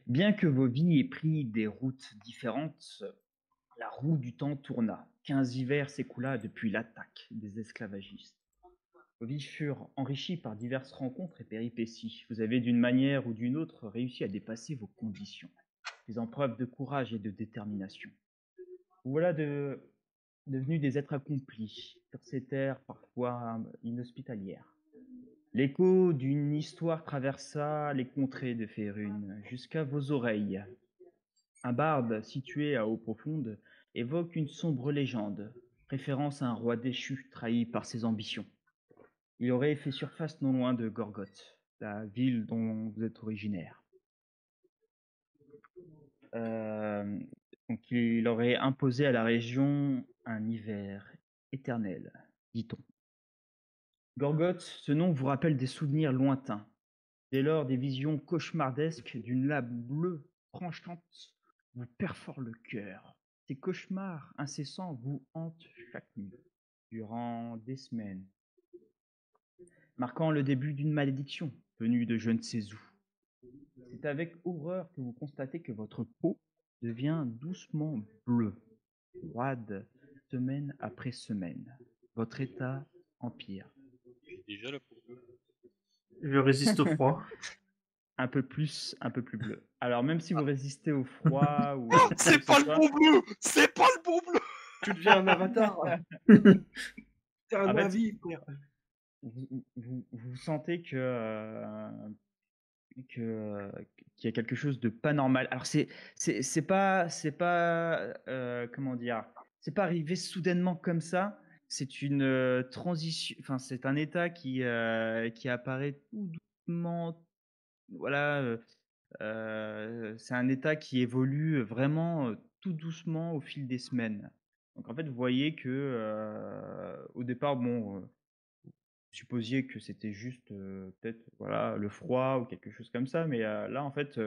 Bien que vos vies aient pris des routes différentes, la roue du temps tourna. 15 hivers s'écoula depuis l'attaque des esclavagistes. Vos vies furent enrichies par diverses rencontres et péripéties. Vous avez d'une manière ou d'une autre réussi à dépasser vos conditions, faisant preuve de courage et de détermination. Vous voilà devenus des êtres accomplis sur ces terres parfois inhospitalières. L'écho d'une histoire traversa les contrées de Férune jusqu'à vos oreilles. Un barde situé à eau profonde évoque une sombre légende, référence à un roi déchu trahi par ses ambitions. Il aurait fait surface non loin de Gorgoth, la ville dont vous êtes originaire. Euh, donc il aurait imposé à la région un hiver éternel, dit-on. Gorgoth, ce nom vous rappelle des souvenirs lointains. Dès lors, des visions cauchemardesques d'une lame bleue tranchante vous perforent le cœur. Ces cauchemars incessants vous hantent chaque nuit, durant des semaines, marquant le début d'une malédiction venue de je ne sais où. C'est avec horreur que vous constatez que votre peau devient doucement bleue, froide, semaine après semaine. Votre état empire. J'ai déjà la peau. Je résiste au froid. Un peu plus bleu. Alors même si vous résistez au froid ou Oh, c'est pas le bon bleu. C'est pas le bon bleu. Tu deviens un avatar. T'es un En fait, avis, frère. vous sentez qu'il y a quelque chose de pas normal. Alors c'est pas comment dire, c'est pas arrivé soudainement comme ça. C'est une transition. Enfin, c'est un état qui apparaît tout doucement. Voilà. C'est un état qui évolue vraiment tout doucement au fil des semaines. Donc en fait, vous voyez que au départ, bon, vous supposiez que c'était juste peut-être voilà le froid ou quelque chose comme ça, mais là en fait,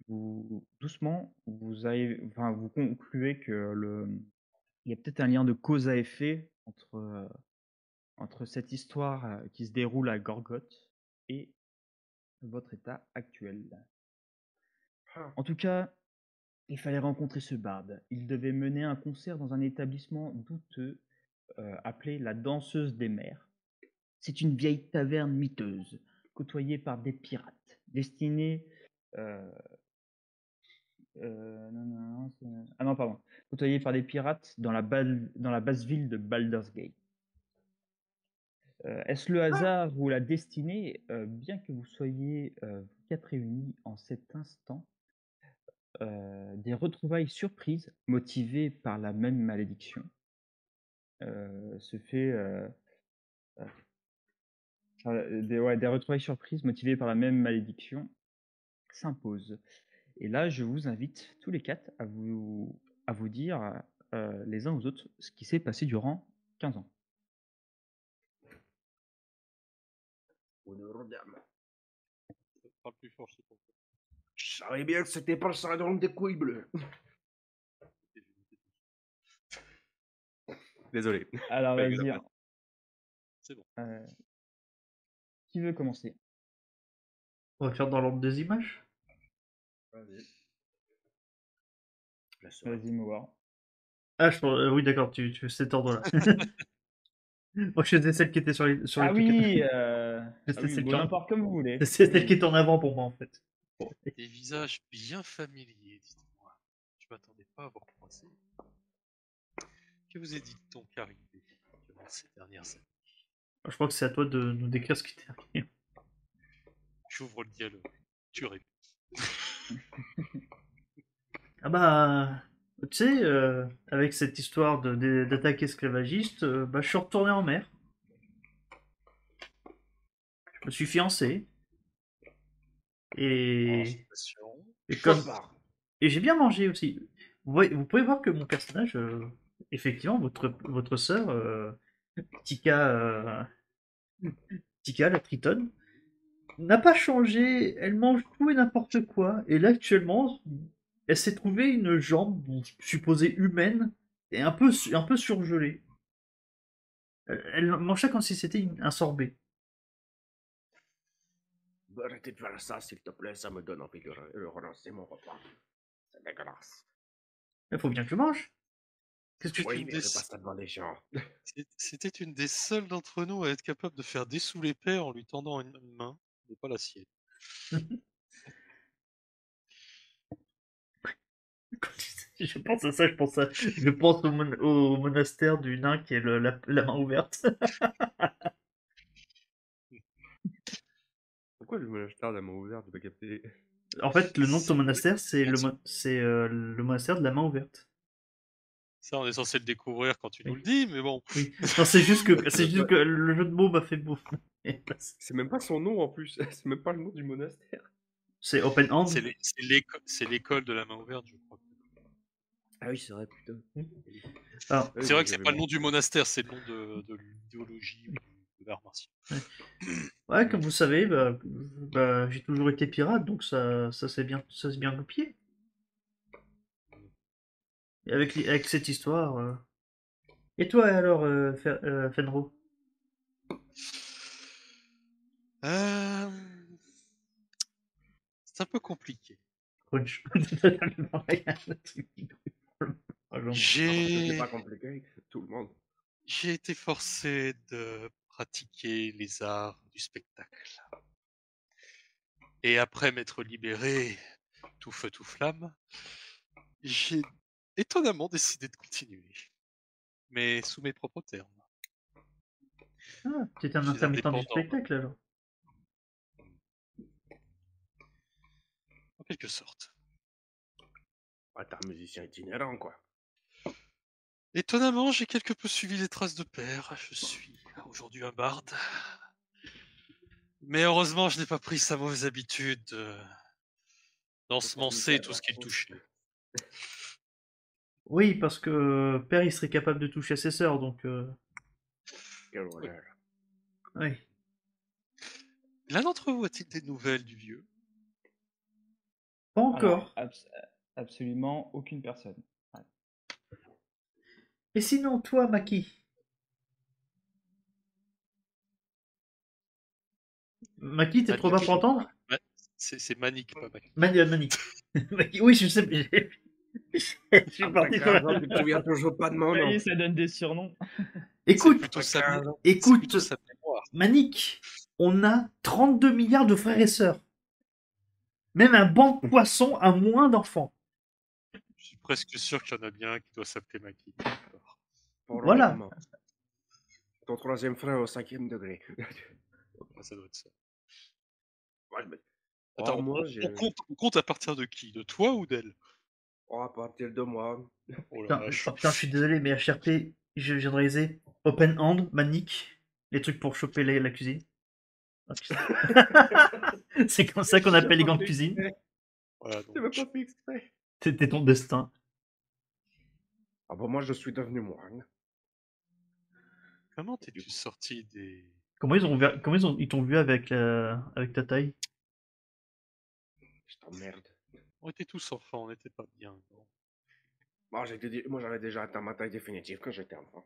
vous doucement, vous concluez que il y a peut-être un lien de cause à effet entre cette histoire qui se déroule à Gorgoth et votre état actuel. En tout cas, il fallait rencontrer ce barde. Il devait mener un concert dans un établissement douteux appelé la Danseuse des Mers. C'est une vieille taverne miteuse, côtoyée par des pirates, destinée... ah non, pardon. Côtoyée par des pirates dans la basse ville de Baldur's Gate. Est-ce le hasard ou la destinée, bien que vous soyez vous quatre réunis en cet instant, des retrouvailles surprises motivées par la même malédiction se fait des retrouvailles surprises motivées par la même malédiction s'imposent. Et là, je vous invite tous les quatre à vous dire les uns aux autres ce qui s'est passé durant 15 ans. Parle plus fort, c'est pour ça. Je savais bien que c'était pas le syndrome des couilles bleues. Désolé. Alors, Bah, vas-y. c'est bon. Qui veut commencer? On va faire dans l'ordre des images. Vas-y. Vas-y, Mouar. Ah, oui, d'accord, tu fais cet ordre-là. Moi, je faisais celle qui était sur les Ah trucs. oui, C'était celle bon, qui en- n'importe comme vous voulez. C'est celle qui est en avant pour moi, en fait. Des visages bien familiers, dites-moi. Je m'attendais pas à vous recroiser. Que vous dit-on qu'arrivé durant ces dernières années? Je crois que c'est à toi de nous décrire ce qui t'est arrivé. J'ouvre le dialogue. Tu réponds. Ah bah, tu sais, avec cette histoire d'attaque esclavagiste, je suis retourné en mer. Je me suis fiancé. Et comme... Et j'ai bien mangé aussi. Vous pouvez voir que mon personnage, effectivement, votre sœur, Tika, Tika, la Triton, n'a pas changé. Elle mange tout et n'importe quoi. Et là, actuellement, elle s'est trouvée une jambe supposée humaine et un peu surgelée. Elle mangeait comme si c'était un sorbet. Arrêtez de faire ça, s'il te plaît, ça me donne envie de relancer mon repas. C'est dégueulasse. Il faut bien que tu manges. Qu'est-ce que Oui, tu me mais dis? fais pas ça devant les gens. C'était une des seules d'entre nous à être capable de faire dessouler Père en lui tendant une main, mais pas la sienne. Je pense à ça, je pense au monastère du nain qui est la main ouverte. Pourquoi le monastère de la main ouverte, j'ai pas capté? En fait, le nom de ton monastère, c'est Merci. le monastère de la main ouverte. Ça, on est censé le découvrir quand tu nous Oui. le dis, mais bon. Oui. Non, c'est juste que le jeu de mots m'a fait beau. C'est même pas son nom en plus, c'est même pas le nom du monastère. C'est Open Hand. C'est l'école de la main ouverte, je crois. Ah oui, c'est vrai, putain. Alors, C'est vrai que c'est pas le nom du monastère, c'est le nom de l'idéologie ou de l'art martial. ouais, comme vous savez, j'ai toujours été pirate, donc ça s'est bien copié. Et avec cette histoire. Et toi alors, Fenro? C'est un peu compliqué. Crunch. C'est pas compliqué, tout le monde. J'ai été forcé de pratiquer les arts du spectacle. Et après m'être libéré, tout feu, tout flamme, j'ai étonnamment décidé de continuer. Mais sous mes propres termes. Ah, tu es un Je suis intermittent du indépendant. spectacle alors. En quelque sorte. Ouais, t'es un musicien itinérant, quoi. Étonnamment, j'ai quelque peu suivi les traces de Père. Je suis aujourd'hui un barde. Mais heureusement, je n'ai pas pris sa mauvaise habitude d'ensemencer tout ce qu'il touchait. Oui, parce que Père il serait capable de toucher ses sœurs, donc. Quelle horreur. Oui. L'un d'entre vous a-t-il des nouvelles du vieux? Pas encore. Alors, absolument aucune personne. Et sinon, toi, Maki? Maki, t'es trop bas pour entendre? C'est Manique, pas Manique. Manik. Oui, je sais. Je suis parti sur la... Tu te souviens toujours pas de mon Vous nom. voyez, ça donne des surnoms. Écoute, Plutôt sa mémoire. Manik, on a 32 milliards de frères et sœurs. Même un banc de poissons a moins d'enfants. Je suis presque sûr qu'il y en a bien un qui doit s'appeler Maki. Voilà. Ton troisième frère au 5e degré. Ça doit être ça. Ouais, mais... Attends, moi, on compte à partir de qui? De toi ou d'elle? à partir de moi. Oh la vache. Putain, je suis désolé, mais HRP, je viens de réaliser. Open Hand, Manik, les trucs pour choper la cuisine. C'est comme ça qu'on appelle les gants de cuisine. Voilà, Tu m'as pas fait exprès. C'était ton destin. Ah bah moi, je suis devenu moine. Comment t'es-tu sorti des... Comment ils t'ont vu avec ta taille? Je t'emmerde. On était tous enfants, on n'était pas bien. Non. Moi, j'avais déjà atteint ma taille définitive quand j'étais enfant.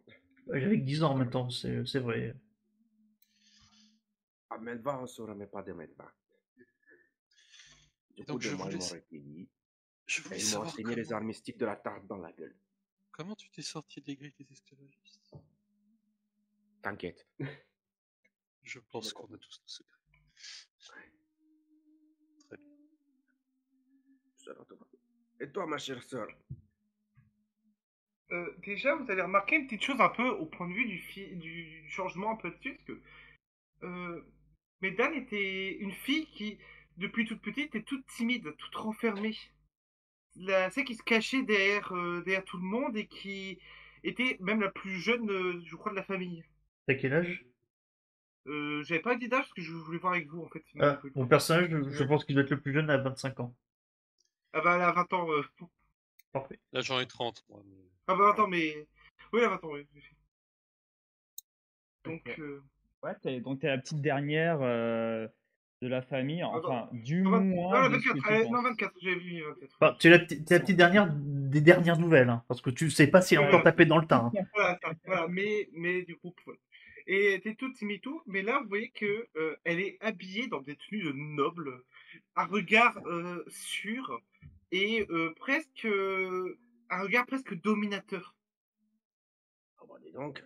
J'avais que 10 ans en même temps, c'est vrai. À Medva, on se remet pas de Medva. Du coup, de moi, ils m'ont recueilli. Et ils m'ont enseigné les arts mystiques de la tarte dans la gueule. Comment tu t'es sorti des grilles des esclavagistes? T'inquiète. Je pense qu'on a tous nos secrets. Très bien. Et toi, ma chère sœur? Déjà, vous allez remarquer une petite chose un peu au point de vue du changement un peu dessus, parce que Medan était une fille qui, depuis toute petite, était toute timide, toute renfermée. C'est qui se cachait derrière tout le monde et qui était même la plus jeune, je crois, de la famille. T'as quel âge? J'avais pas dit d'âge parce que je voulais voir avec vous en fait. Mon personnage, je pense qu'il doit être le plus jeune à 25 ans. Ah bah elle a 20 ans. Parfait. Là j'en ai 30 moi. Mais... Ah bah attends mais... Oui elle a 20 ans, oui. Donc... Ouais, donc t'es la petite dernière de la famille, enfin du non, moins... Non, 24, non 24, j'avais vu 24. Enfin, tu es la petite dernière des dernières nouvelles, hein, parce que tu sais pas s'il a encore tapé dans le tas. Hein. Voilà, mais du coup... Et elle était toute timide, tout. Mais là, vous voyez que elle est habillée dans des tenues de noble, un regard sûr et presque un regard presque dominateur. Oh, bah, dis donc.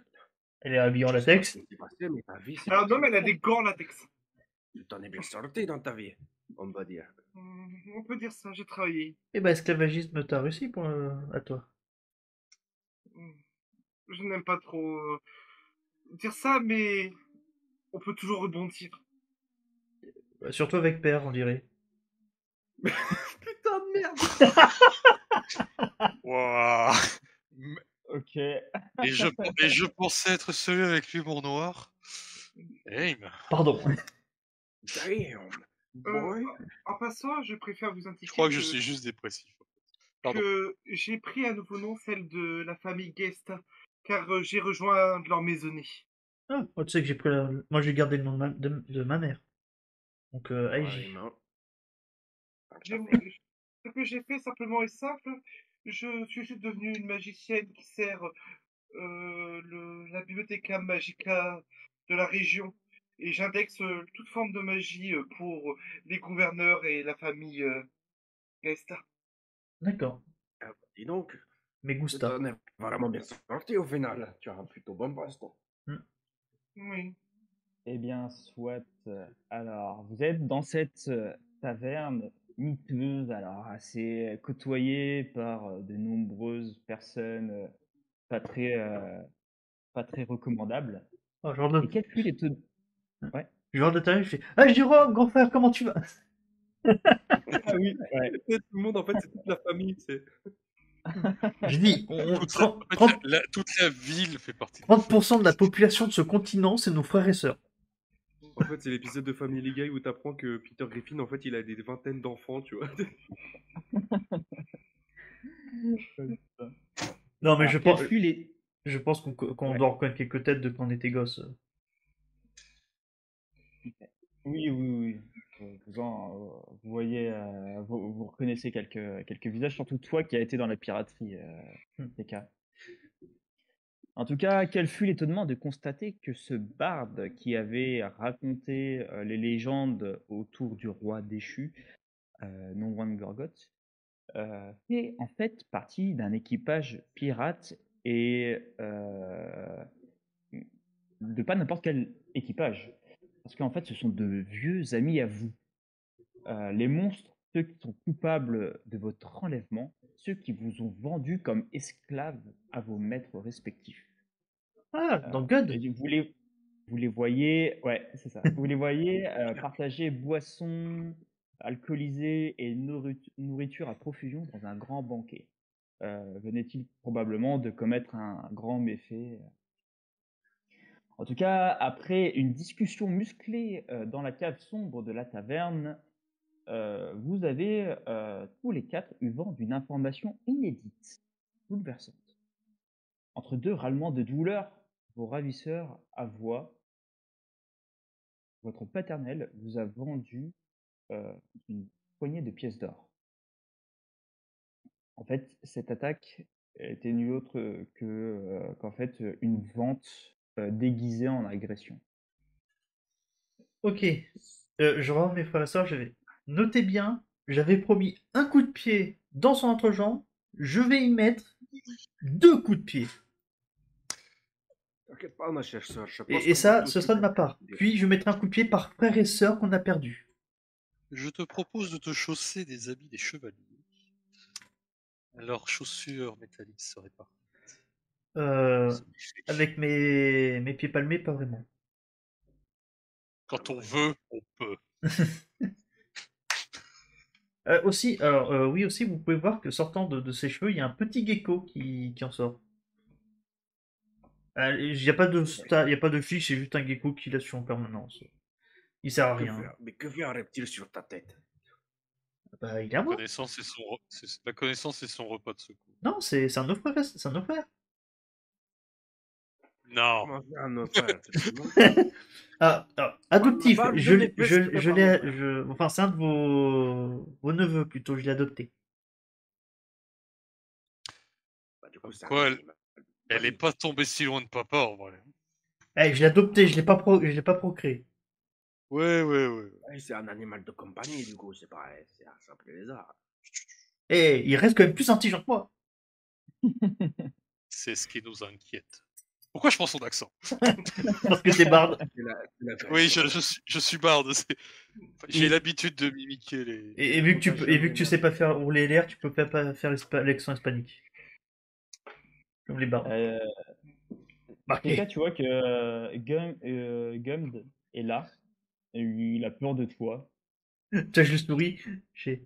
Elle est habillée en Je sais pas latex. ce qui s'est passé, mais ta vie, c'est Alors, non, mais elle a des gants en latex. Tu t'en es bien sorti dans ta vie, on va dire. On peut dire ça, j'ai travaillé. Et bah, esclavagisme, t'as réussi pour, à toi. Je n'aime pas trop dire ça, mais on peut toujours rebondir. Surtout avec père, on dirait. Putain de merde. Waouh. Ok. Et je pensais être celui avec l'humour noir. Et Pardon. Damn. Boy. En passant, je préfère vous je indiquer crois que je suis juste dépressif. Pardon. que j'ai pris un nouveau nom, celle de la famille Guest, car j'ai rejoint leur maisonnée. Ah, oh, tu sais que j'ai pris moi j'ai gardé le nom de ma mère. Donc, Ouais, Aïji. non. Ce que j'ai fait simplement est simple. Je suis juste devenue une magicienne qui sert la Bibliotheca Magica de la région. Et j'indexe toute forme de magie pour les gouverneurs et la famille Guest. D'accord. Ah, bah, dis donc. Mais Tu Gusta. t'en es vraiment bien sorti au final. Tu as un plutôt bon poste. Oui. Eh bien, soit. Alors, vous êtes dans cette taverne miteuse, alors assez côtoyée par de nombreuses personnes pas très recommandables. Oh, genre de... Et quel fut l'étonnement? Ouais. Genre de tarif, je fais ah, Jérôme, grand frère, comment tu vas? Ah oui, ouais. Tout le monde, en fait, c'est toute la famille. Je dis, Toute la, en fait, 30, toute la ville fait partie de 30% de la population de ce continent, c'est nos frères et sœurs. En fait, c'est l'épisode de Family Guy où t'apprends que Peter Griffin, en fait, il a des vingtaines d'enfants, tu vois. Non, mais Alors, quel fut les... je pense qu'on Ouais. doit reconnaître quelques têtes de quand on était gosse. Oui, oui, oui. Vous voyez, vous reconnaissez quelques visages, surtout toi qui a été dans la piraterie, TK. En tout cas, quel fut l'étonnement de constater que ce barde qui avait raconté les légendes autour du roi déchu, non loin de Gorgoth, fait en fait partie d'un équipage pirate et de pas n'importe quel équipage. Parce qu'en fait, ce sont de vieux amis à vous. Les monstres, ceux qui sont coupables de votre enlèvement, ceux qui vous ont vendu comme esclaves à vos maîtres respectifs. Ah, dans God. Et vous les voyez, ouais, c'est ça. Vous les voyez partager boissons alcoolisées et nourriture à profusion dans un grand banquet. Venait-il probablement de commettre un grand méfait? En tout cas, après une discussion musclée dans la cave sombre de la taverne, vous avez tous les quatre eu vent d'une information inédite, bouleversante. Entre deux râlements de douleur, vos ravisseurs avouent votre paternel vous a vendu une poignée de pièces d'or. En fait, cette attaque était nulle autre qu'en fait une vente déguisée en agression. Ok. Je rends mes frères et sœurs, notez bien, j'avais promis un coup de pied dans son entrejambe, je vais y mettre 2 coups de pied. T'inquiète pas, ma chère sœur. Je pense Et qu'on ça, va tout ce de sera de suite ma part. dire. Puis je mettrai un coup de pied par frère et sœur qu'on a perdu. Je te propose de te chausser des habits des chevaliers. Leurs chaussures métalliques seraient parfaites. Avec mes pieds palmés, pas vraiment. Quand on veut, on peut. Aussi, oui, aussi, vous pouvez voir que sortant de ses cheveux, il y a un petit gecko qui en sort. Il n'y a pas de fiche, c'est juste un gecko qui laisse en permanence. Il sert à rien. Mais que fait un reptile sur ta tête? Bah, il est à moi. La connaissance est son repas de secours. Non, c'est un de nos frères. C'est un de nos frères. Non. Comment faire un autre frère? Adoptif. Parle de Je mes l'ai, petits frères. enfin, c'est un de vos neveux plutôt. Je l'ai adopté. Bah, du coup, ça Quoi, arrive. elle est pas tombée si loin de papa, en vrai. Eh, je l'ai adopté, je l'ai pas procréé. Ouais. Ouais, c'est un animal de compagnie, du coup, c'est pas c'est un simple lézard. Eh, il reste quand même plus intelligent que moi. C'est ce qui nous inquiète. Pourquoi je prends son accent? Parce que t'es barde. Oui, je suis barde. J'ai Et- l'habitude de mimiquer les. Et vu que tu sais pas faire rouler l'air, tu peux pas faire l'accent hispanique. Comme les bardes. Euh, En tout cas, Marqué. tu vois que Gumd est là. Et il a peur de toi. Tiens, je souris. J'ai-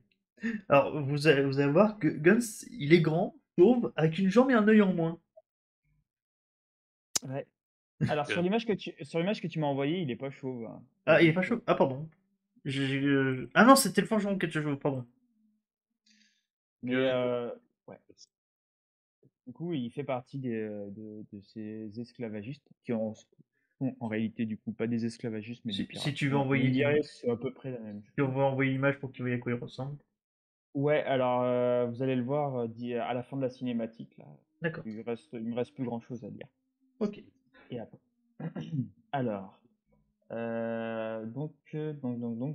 Alors, vous allez voir que Guns, il est grand, chauve, avec une jambe et un œil en moins. Ouais. Alors, Bien. sur l'image que tu m'as envoyée, il est pas chauve, hein. Ah, il est pas chauve. Ah, pardon. Ah non, c'était le forgeron qui était chauve, pardon. Mais ouais. Du coup, il fait partie de ces esclavagistes qui sont en réalité du coup pas des esclavagistes mais des Si pirates. tu veux On envoyer dirait que c'est à peu près la même tu chose. veux envoyer l'image pour qu'il voie à quoi il ressemble. Ouais, alors vous allez le voir à la fin de la cinématique là. D'accord. Il me reste plus grand chose à dire. Ok. Et après. Alors,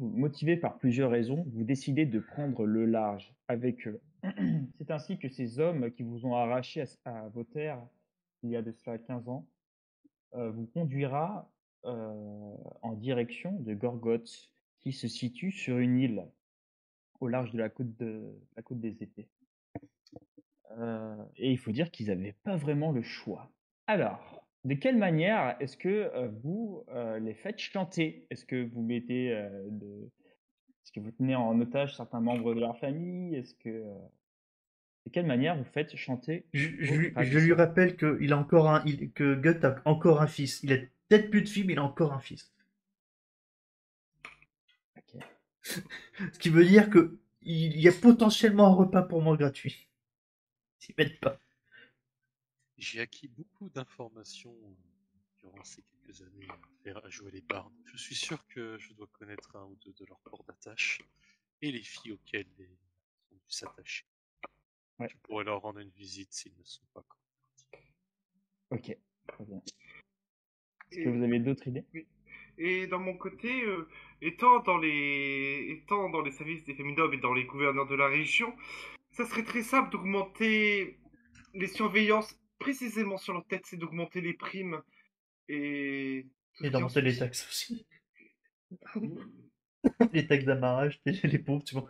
motivé par plusieurs raisons, vous décidez de prendre le large avec eux. C'est ainsi que ces hommes qui vous ont arraché à vos terres il y a de cela 15 ans vous conduira en direction de Gorgoth, qui se situe sur une île au large de la côte des Épées. Et il faut dire qu'ils n'avaient pas vraiment le choix. Alors, de quelle manière est-ce que vous les faites chanter? Est-ce que vous tenez en otage certains membres de leur famille? De quelle manière vous faites chanter vos Je lui traditions? rappelle que Gut a encore un fils. Il a peut-être plus de filles, mais il a encore un fils. Ok. Ce qui veut dire que il y a potentiellement un repas pour moi gratuit. S'ils m'aident pas. J'ai acquis beaucoup d'informations durant ces quelques années à jouer les bardes. Je suis sûr que je dois connaître un ou deux de leurs ports d'attache et les filles auxquelles ils ont dû s'attacher. Ouais. Je pourrais leur rendre une visite s'ils ne sont pas convertis. Ok. Très bien. Est-ce que Et, vous avez d'autres idées? oui. Et dans mon côté, étant dans les services des Féminines et dans les gouverneurs de la région, ça serait très simple d'augmenter les surveillances précisément sur leur tête, c'est d'augmenter les primes et tout Et ce qui en d'augmenter les suit. taxes aussi. Les taxes d'amarrage, les pauvres, tu vois.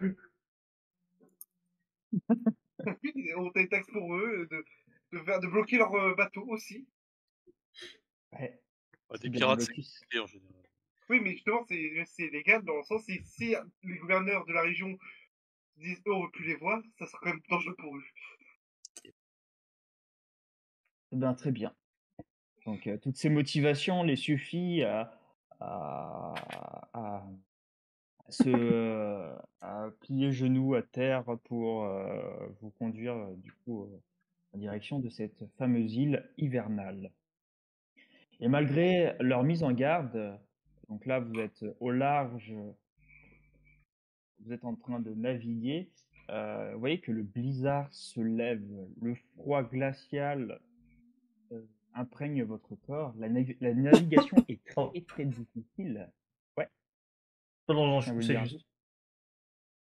On les taxes pour eux, de bloquer leur bateau aussi. Ouais. Des C'est bien un pirates, c'est blocus. compliqué en général. Oui, mais justement, c'est légal dans le sens, si les gouverneurs de la région disent eux, on veut plus les voir, ça sera quand même dangereux pour eux. Eh ben, très bien. Donc, toutes ces motivations les suffit à à plier genoux à terre pour vous conduire du coup en direction de cette fameuse île hivernale. Et malgré leur mise en garde, donc là vous êtes au large, vous êtes en train de naviguer, vous voyez que le blizzard se lève, le froid glacial euh, imprègne votre corps. La navigation est Oh, très difficile. Ouais, pardon, non, je je viens de vous le poussais dire un juste.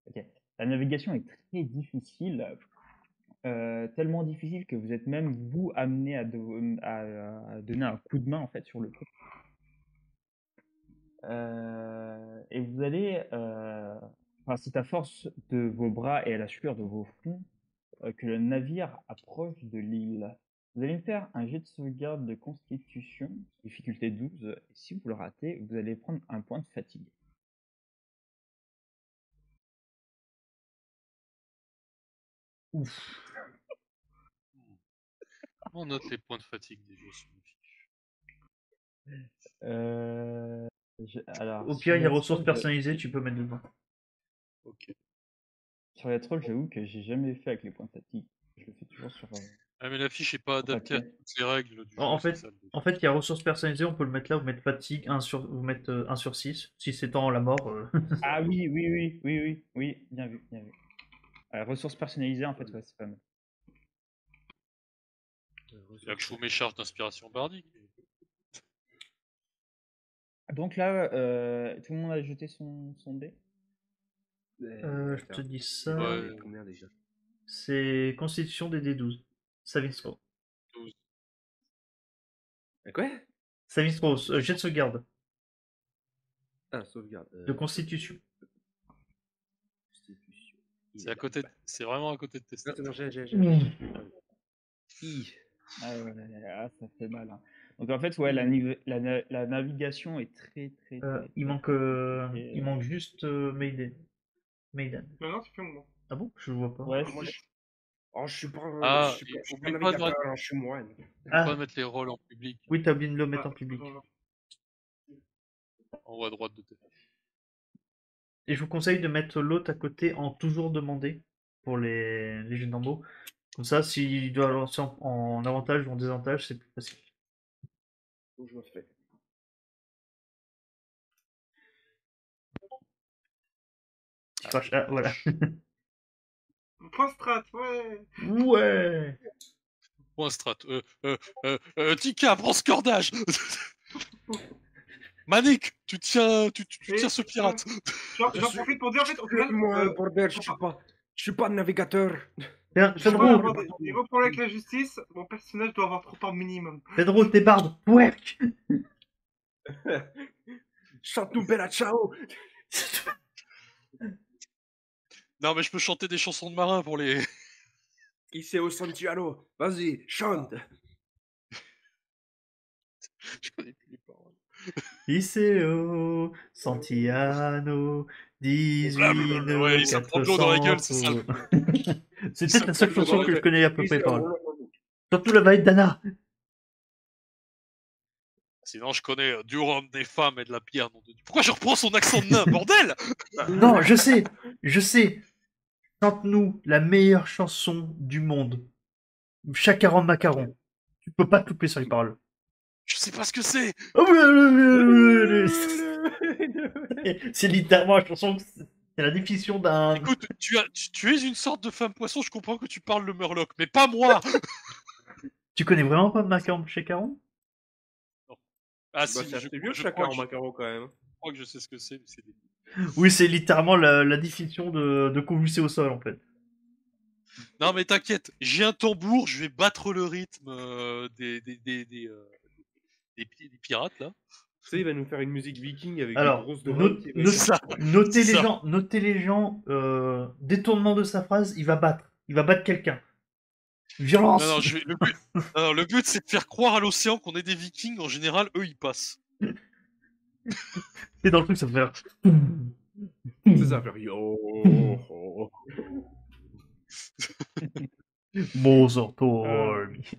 peu. Ok. La navigation est très difficile, tellement difficile que vous êtes même vous amené à donner un coup de main en fait sur le truc. Et vous allez, enfin, c'est à force de vos bras et à la sueur de vos fronts que le navire approche de l'île. Vous allez me faire un jet de sauvegarde de constitution, difficulté 12, et si vous le ratez, vous allez prendre un point de fatigue. Ouf. On note les points de fatigue déjà sur une fiche. Alors, Au pire, sur il y a les ressources trolls, personnalisées, tu peux mettre dedans. Ok. sur les trolls, j'avoue que j'ai jamais fait avec les points de fatigue. Je le fais toujours Ah, mais la fiche est pas sur adaptée à papier. toutes les règles du En jeu, en c'est fait, ça le en défaut. fait, il y a ressources personnalisées, on peut le mettre là, vous mettre fatigue, vous mettre 1 sur 6. Si c'est tant la mort. Ah oui, bien vu, bien vu. Ressources personnalisées, en fait, ouais, c'est pas mal. C'est là que je vous mes charges d'inspiration bardique. Donc là, tout le monde a jeté son dé. Je te dis ça. Ouais. Combien déjà? C'est constitution des D12. Saving throw. 12. Quoi? Saving throw, jet de sauvegarde. Ah, sauvegarde. De constitution. Constitution. C'est à côté, c'est vraiment à côté de tes Ah, stats. c'est bon, j'ai. Ah ouais, ça fait mal. Hein. Donc en fait, ouais, la navigation est très. Il manque compliquée. juste Maiden. Maiden. Non, c'est fait moi. Ah bon? Je le vois pas. Ouais, Moi, je suis pas, Ah, je suis pas, je suis pas oublie pas de navigateur, hein, je suis moine. Ah, pas mettre les rôles en public, oui, t'as oublié de le mettre en public. en haut à droite de tes. Et je vous conseille de mettre l'autre à côté en toujours demandé pour les jeux d'embo. Comme ça, s'il doit lancer en avantage ou en désavantage, c'est plus facile. Où je me fais. Tu craches. Ah, voilà. Point strat, ouais. Ouais. Point strat. Tika, prends ce cordage. Manik, tu tiens ce pirate. J'en profite pour dire en fait, au final. Moi, bordel, je suis pas navigateur. Tiens, Je sais pas Pedro, avoir des gros problèmes avec la justice, mon personnage doit avoir 30 ans minimum. Pedro, t'es barde. Werk. Chante-nous Bella Ciao. Non, mais je peux chanter des chansons de marin pour les. Iseo Santiano. Vas-y, chante. Je connais plus les paroles. Iseo, Santiano, 18, Ouais, il s'apprend de l'eau dans la gueule, c'est ça. C'est peut-être la seule chanson que je connais à peu près pas. Surtout la vaille d'Anna. Sinon, je connais du rhum, des femmes et de la bière. Non, pourquoi je reprends son accent de nain, bordel? Non, je sais. Chante-nous la meilleure chanson du monde. Chacaron Macaron. Tu peux pas couper sur les paroles. Je sais pas ce que c'est. C'est littéralement la chanson. C'est la définition d'un. Écoute, tu es une sorte de femme poisson. Je comprends que tu parles le Murloc, mais pas moi. Tu connais vraiment pas Macaron Chacaron? Ah C'est si, assez vieux, je chacun crois en que macaron quand même. je crois que je sais ce que c'est, mais c'est débile. Oui, c'est littéralement la définition de convulser au sol en fait. Non, mais t'inquiète, j'ai un tambour, je vais battre le rythme des pirates là. Tu sais, il va nous faire une musique viking avec Alors, des grosses drogues. notez C'est ça. les gens, détournement de sa phrase, il va battre quelqu'un. Violence. Non, le but c'est de faire croire à l'océan qu'on est des vikings. En général, eux ils passent. Et dans le truc, ça fait faire. C'est ça, faire yo. Mozart Army.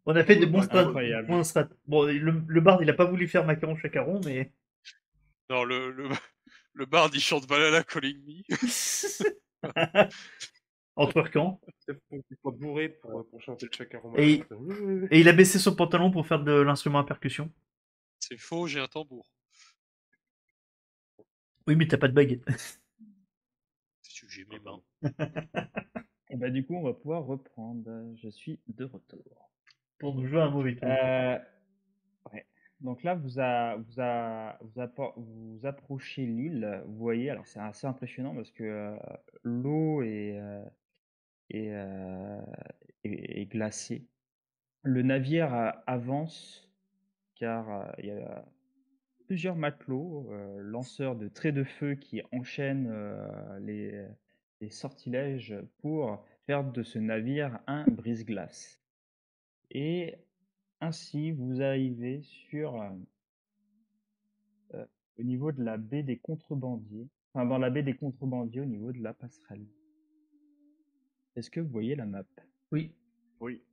On a fait des bons strats. Incroyable. Bons strats. Bon, le bard, il a pas voulu faire Macaron Chacaron, mais. Non, le bard il chante Valhalla Calling Me. En twerkant. Il faut qu'il soit bourré pour chanter le chacaron. Et il a baissé son pantalon pour faire de l'instrument à percussion. C'est faux, j'ai un tambour. Oui, mais t'as pas de baguette. J'ai mes mains. Et bah du coup, on va pouvoir reprendre. Je suis de retour. Pour nous jouer un mauvais tour. Ouais. Donc là, vous approchez l'île. Vous voyez, alors c'est assez impressionnant parce que l'eau est glacée. Le navire avance car il y a plusieurs matelots, lanceurs de traits de feu qui enchaînent les sortilèges pour faire de ce navire un brise-glace. Et ainsi, vous arrivez au niveau de la baie des Contrebandiers, enfin dans la baie des Contrebandiers au niveau de la passerelle. Est-ce que vous voyez la map? Oui. Oui.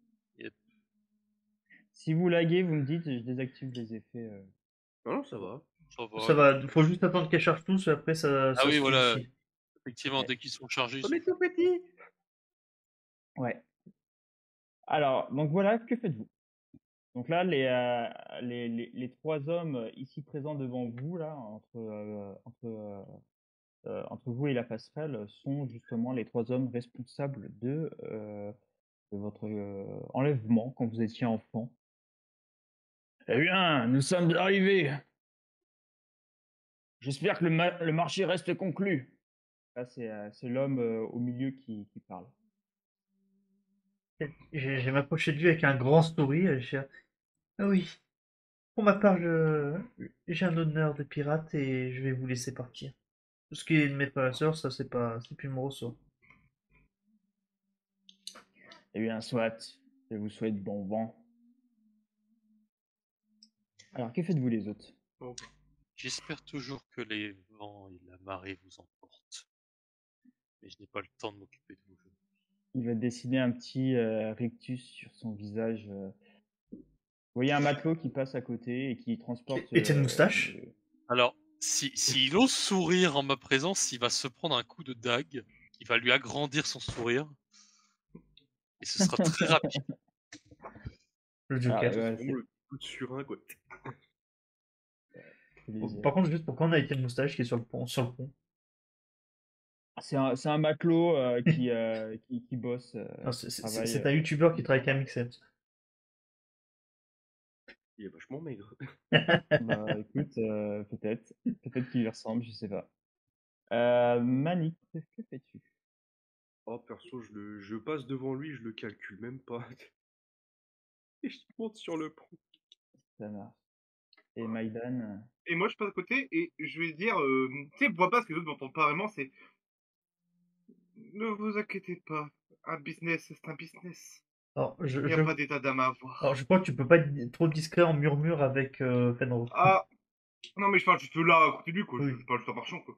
Si vous laguez, vous me dites et je désactive les effets. Non, ça va. Ça va, faut juste attendre qu'elle charge tous et après ça. Ah oui, se voilà. finit. Effectivement, dès qu'ils sont chargés. On est tout petit. Ouais. Alors, donc voilà, que faites-vous? Donc là, les trois hommes ici présents devant vous, là, entre vous et la passerelle, sont justement les trois hommes responsables de votre enlèvement quand vous étiez enfant. Eh bien, nous sommes arrivés. J'espère que le marché reste conclu. Là, c'est l'homme au milieu qui parle. Je vais m'approcher de lui avec un grand sourire et je dis, ah oui, pour ma part, j'ai un honneur de pirate et je vais vous laisser partir. Tout ce qui est de mes frères et sœurs, ça c'est plus mon ressort. Eh bien, soit. Je vous souhaite bon vent. Alors, que faites-vous les autres? J'espère toujours que les vents et la marée vous emportent. Mais je n'ai pas le temps de m'occuper de vous. Il va dessiner un petit rictus sur son visage. Vous voyez un matelot qui passe à côté et qui transporte. Étienne Moustache? Alors, s'il ose sourire en ma présence, il va se prendre un coup de dague qui va lui agrandir son sourire. Et ce sera très rapide. Le Ah, Joker. ouais, C'est vraiment le coup de surin, quoi. c'est plaisir. Par contre, juste pourquoi on a Étienne Moustache qui est sur le pont? C'est un matelot qui bosse. Non, Qui c'est travaille. un youtubeur qui travaille avec un Mixem. Il est vachement maigre. Bah écoute, peut-être. Peut-être qu'il lui ressemble, je sais pas. Manik, que fais-tu? Oh, perso, je passe devant lui, je le calcule même pas. Et je monte sur le pont. Ça marche. Et Maïdan? Et moi, je passe à côté et je vais dire, tu sais, vois pas ce que les autres n'entendent pas vraiment, c'est ne vous inquiétez pas, un business, c'est un business. Alors, Il n'y a pas d'état d'âme à avoir. alors, je crois que tu peux pas être trop discret en murmure avec Fenro. Ah, non, mais je parle juste là, à côté de lui, quoi. Oui. Je parle juste en marchant, quoi.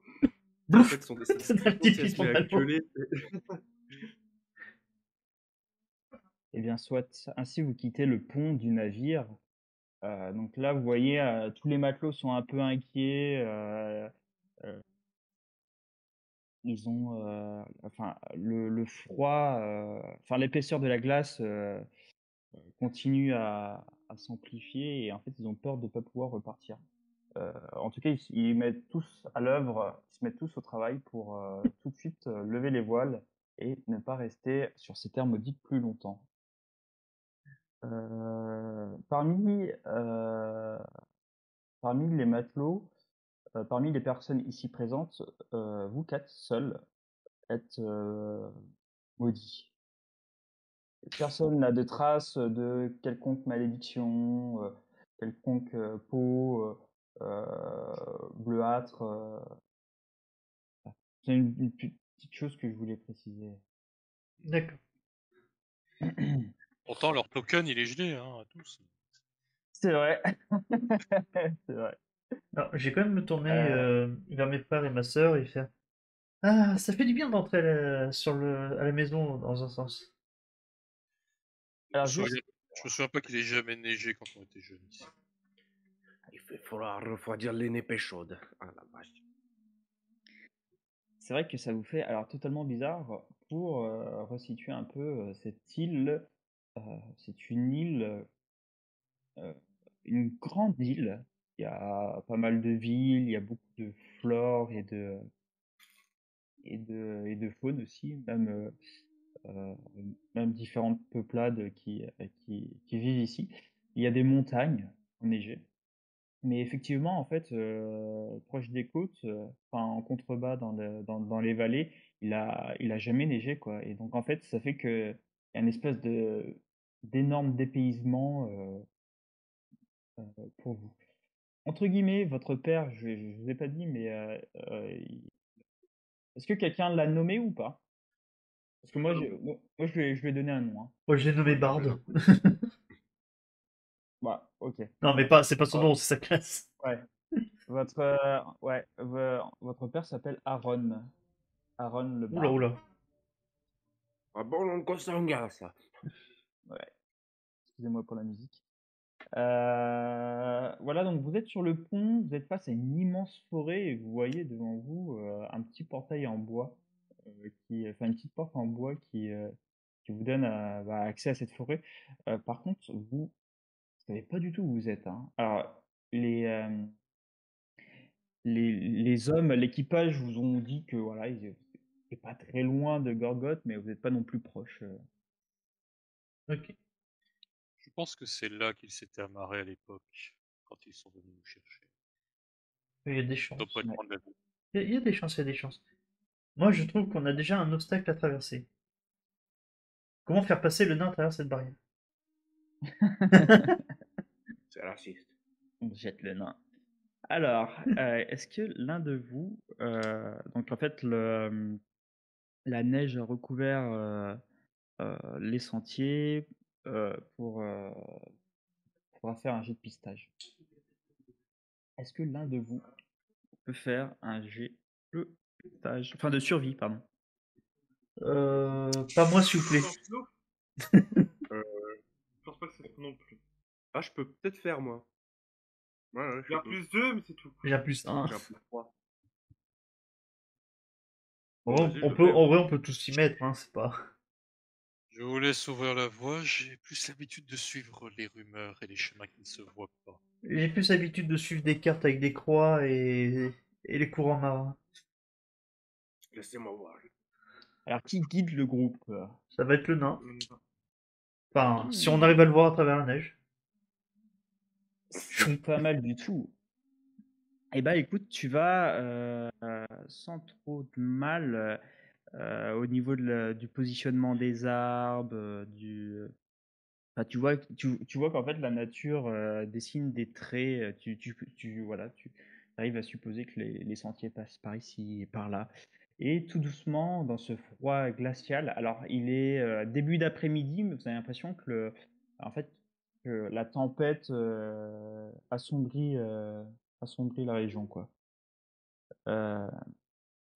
En fait, son dessin. C'est un petit fils se met à gueuler. Eh bien, soit. Ainsi, vous quittez le pont du navire. Donc là, vous voyez, tous les matelots sont un peu inquiets. Ils ont, enfin, le froid, enfin, l'épaisseur de la glace continue à s'amplifier et en fait, ils ont peur de ne pas pouvoir repartir. En tout cas, ils mettent tous à l'œuvre, ils se mettent tous au travail pour tout de suite lever les voiles et ne pas rester sur ces terres maudites plus longtemps. Parmi les matelots, parmi les personnes ici présentes, vous quatre seuls êtes maudits. Personne n'a de traces de quelconque malédiction, quelconque peau bleuâtre. C'est une petite chose que je voulais préciser. D'accord. Pourtant, leur token, il est gelé, hein, à tous. C'est vrai. C'est vrai. Alors, j'ai quand même me tourner vers mes frères et ma sœur et faire ah, ça fait du bien d'entrer à la maison dans un sens. Alors, Je me souviens pas qu'il ait jamais neigé quand on était jeunes ici. Il faudra refroidir les népées chaudes. Ah la vache. c'est vrai que ça vous fait alors totalement bizarre pour resituer un peu cette île. C'est une île, une grande île. Il y a pas mal de villes, il y a beaucoup de flore et de faune aussi, même différentes peuplades qui vivent ici. Il y a des montagnes enneigées. Mais effectivement, en fait, proche des côtes, enfin en contrebas dans les vallées, il a jamais neigé, quoi. Et donc en fait, ça fait que y a une espèce d'énorme dépaysement pour vous. Entre guillemets, votre père, je vous ai pas dit, mais est-ce que quelqu'un l'a nommé ou pas? Parce que moi, je lui ai donné un nom, hein. Moi, je l'ai nommé Bard. Bah, ok. Non, mais c'est pas son nom, c'est sa classe. Ouais. Votre père s'appelle Aaron. Aaron le Oula, Bard. oula. Ah bon, on consanguin, ça. Ouais. Excusez-moi pour la musique. Voilà, donc vous êtes sur le pont, vous êtes face à une immense forêt et vous voyez devant vous un petit portail en bois, enfin une petite porte en bois qui vous donne accès à cette forêt. Par contre, vous savez pas du tout où vous êtes, hein. Alors, les hommes, l'équipage vous ont dit que voilà, ils n'étaient pas très loin de Gorgoth, mais vous n'êtes pas non plus proche. Ok. Je pense que c'est là qu'ils s'étaient amarrés à l'époque, quand ils sont venus nous chercher. Il y a des Ça doit chances. pas être Ouais. loin de la ville. Il y a des chances, il y a des chances. Moi, je trouve qu'on a déjà un obstacle à traverser. Comment faire passer le nain à travers cette barrière? C'est raciste. On jette le nain. Alors, est-ce que l'un de vous, donc en fait, la neige a recouvert les sentiers pourra faire un jet de pistage. Est-ce que l'un de vous peut faire un jet de pistage, enfin de survie, pardon. Pas moi, s'il vous plaît. Euh, Je pense pas que c'est ça non plus. Ah, je peux peut-être faire, moi. Ouais, Il y a plus 2, mais c'est tout. J'ai un plus 1. J'ai un plus 3. En Bon, vrai, vas-y, je on le peut, fais, hein. en vrai, on peut tous s'y mettre, hein, c'est pas. Je vous laisse ouvrir la voie, j'ai plus l'habitude de suivre les rumeurs et les chemins qui ne se voient pas. J'ai plus l'habitude de suivre des cartes avec des croix et les courants marins. Laissez-moi voir. Alors, qui guide le groupe? Ça va être le nain. Non. Enfin, si on arrive à le voir à travers la neige. C'est pas mal du tout. Eh ben, écoute, tu vas sans trop de mal au niveau du positionnement des arbres, enfin, tu vois qu'en fait la nature dessine des traits. Voilà, tu arrives à supposer que les sentiers passent par ici et par là. Et tout doucement, dans ce froid glacial, alors il est début d'après-midi, mais vous avez l'impression en fait, que la tempête assombrit la région, quoi. Euh,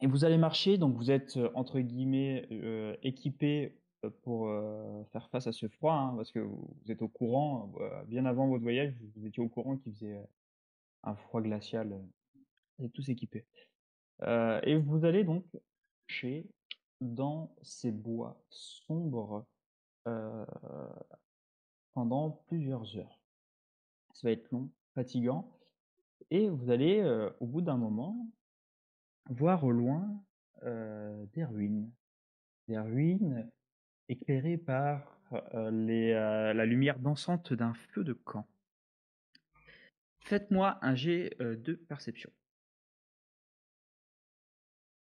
et vous allez marcher, donc vous êtes entre guillemets équipé pour faire face à ce froid, hein, parce que vous êtes au courant, bien avant votre voyage, vous étiez au courant qu'il faisait un froid glacial. Vous êtes tous équipés. Et vous allez donc marcher dans ces bois sombres euh, pendant plusieurs heures. Ça va être long, fatigant, et vous allez, au bout d'un moment, voir au loin des ruines. Des ruines éclairées par la lumière dansante d'un feu de camp. Faites-moi un jet de perception.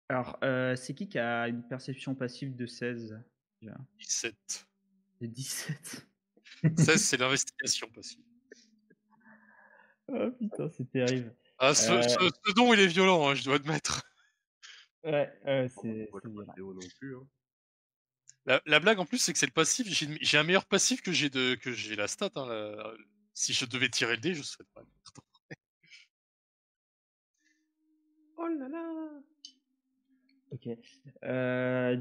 Alors, c'est qui a une perception passive de 16 déjà? 17. De 17. 16, c'est l'investigation passive. Oh putain, c'est terrible. Ah, ce don, il est violent, hein, je dois admettre. Ouais, On c'est va pas violent. Théo non plus, hein. La blague en plus, c'est que c'est le passif. J'ai un meilleur passif que j'ai la stat. Hein, si je devais tirer le dé, je serais pas. Oh là là. Ok.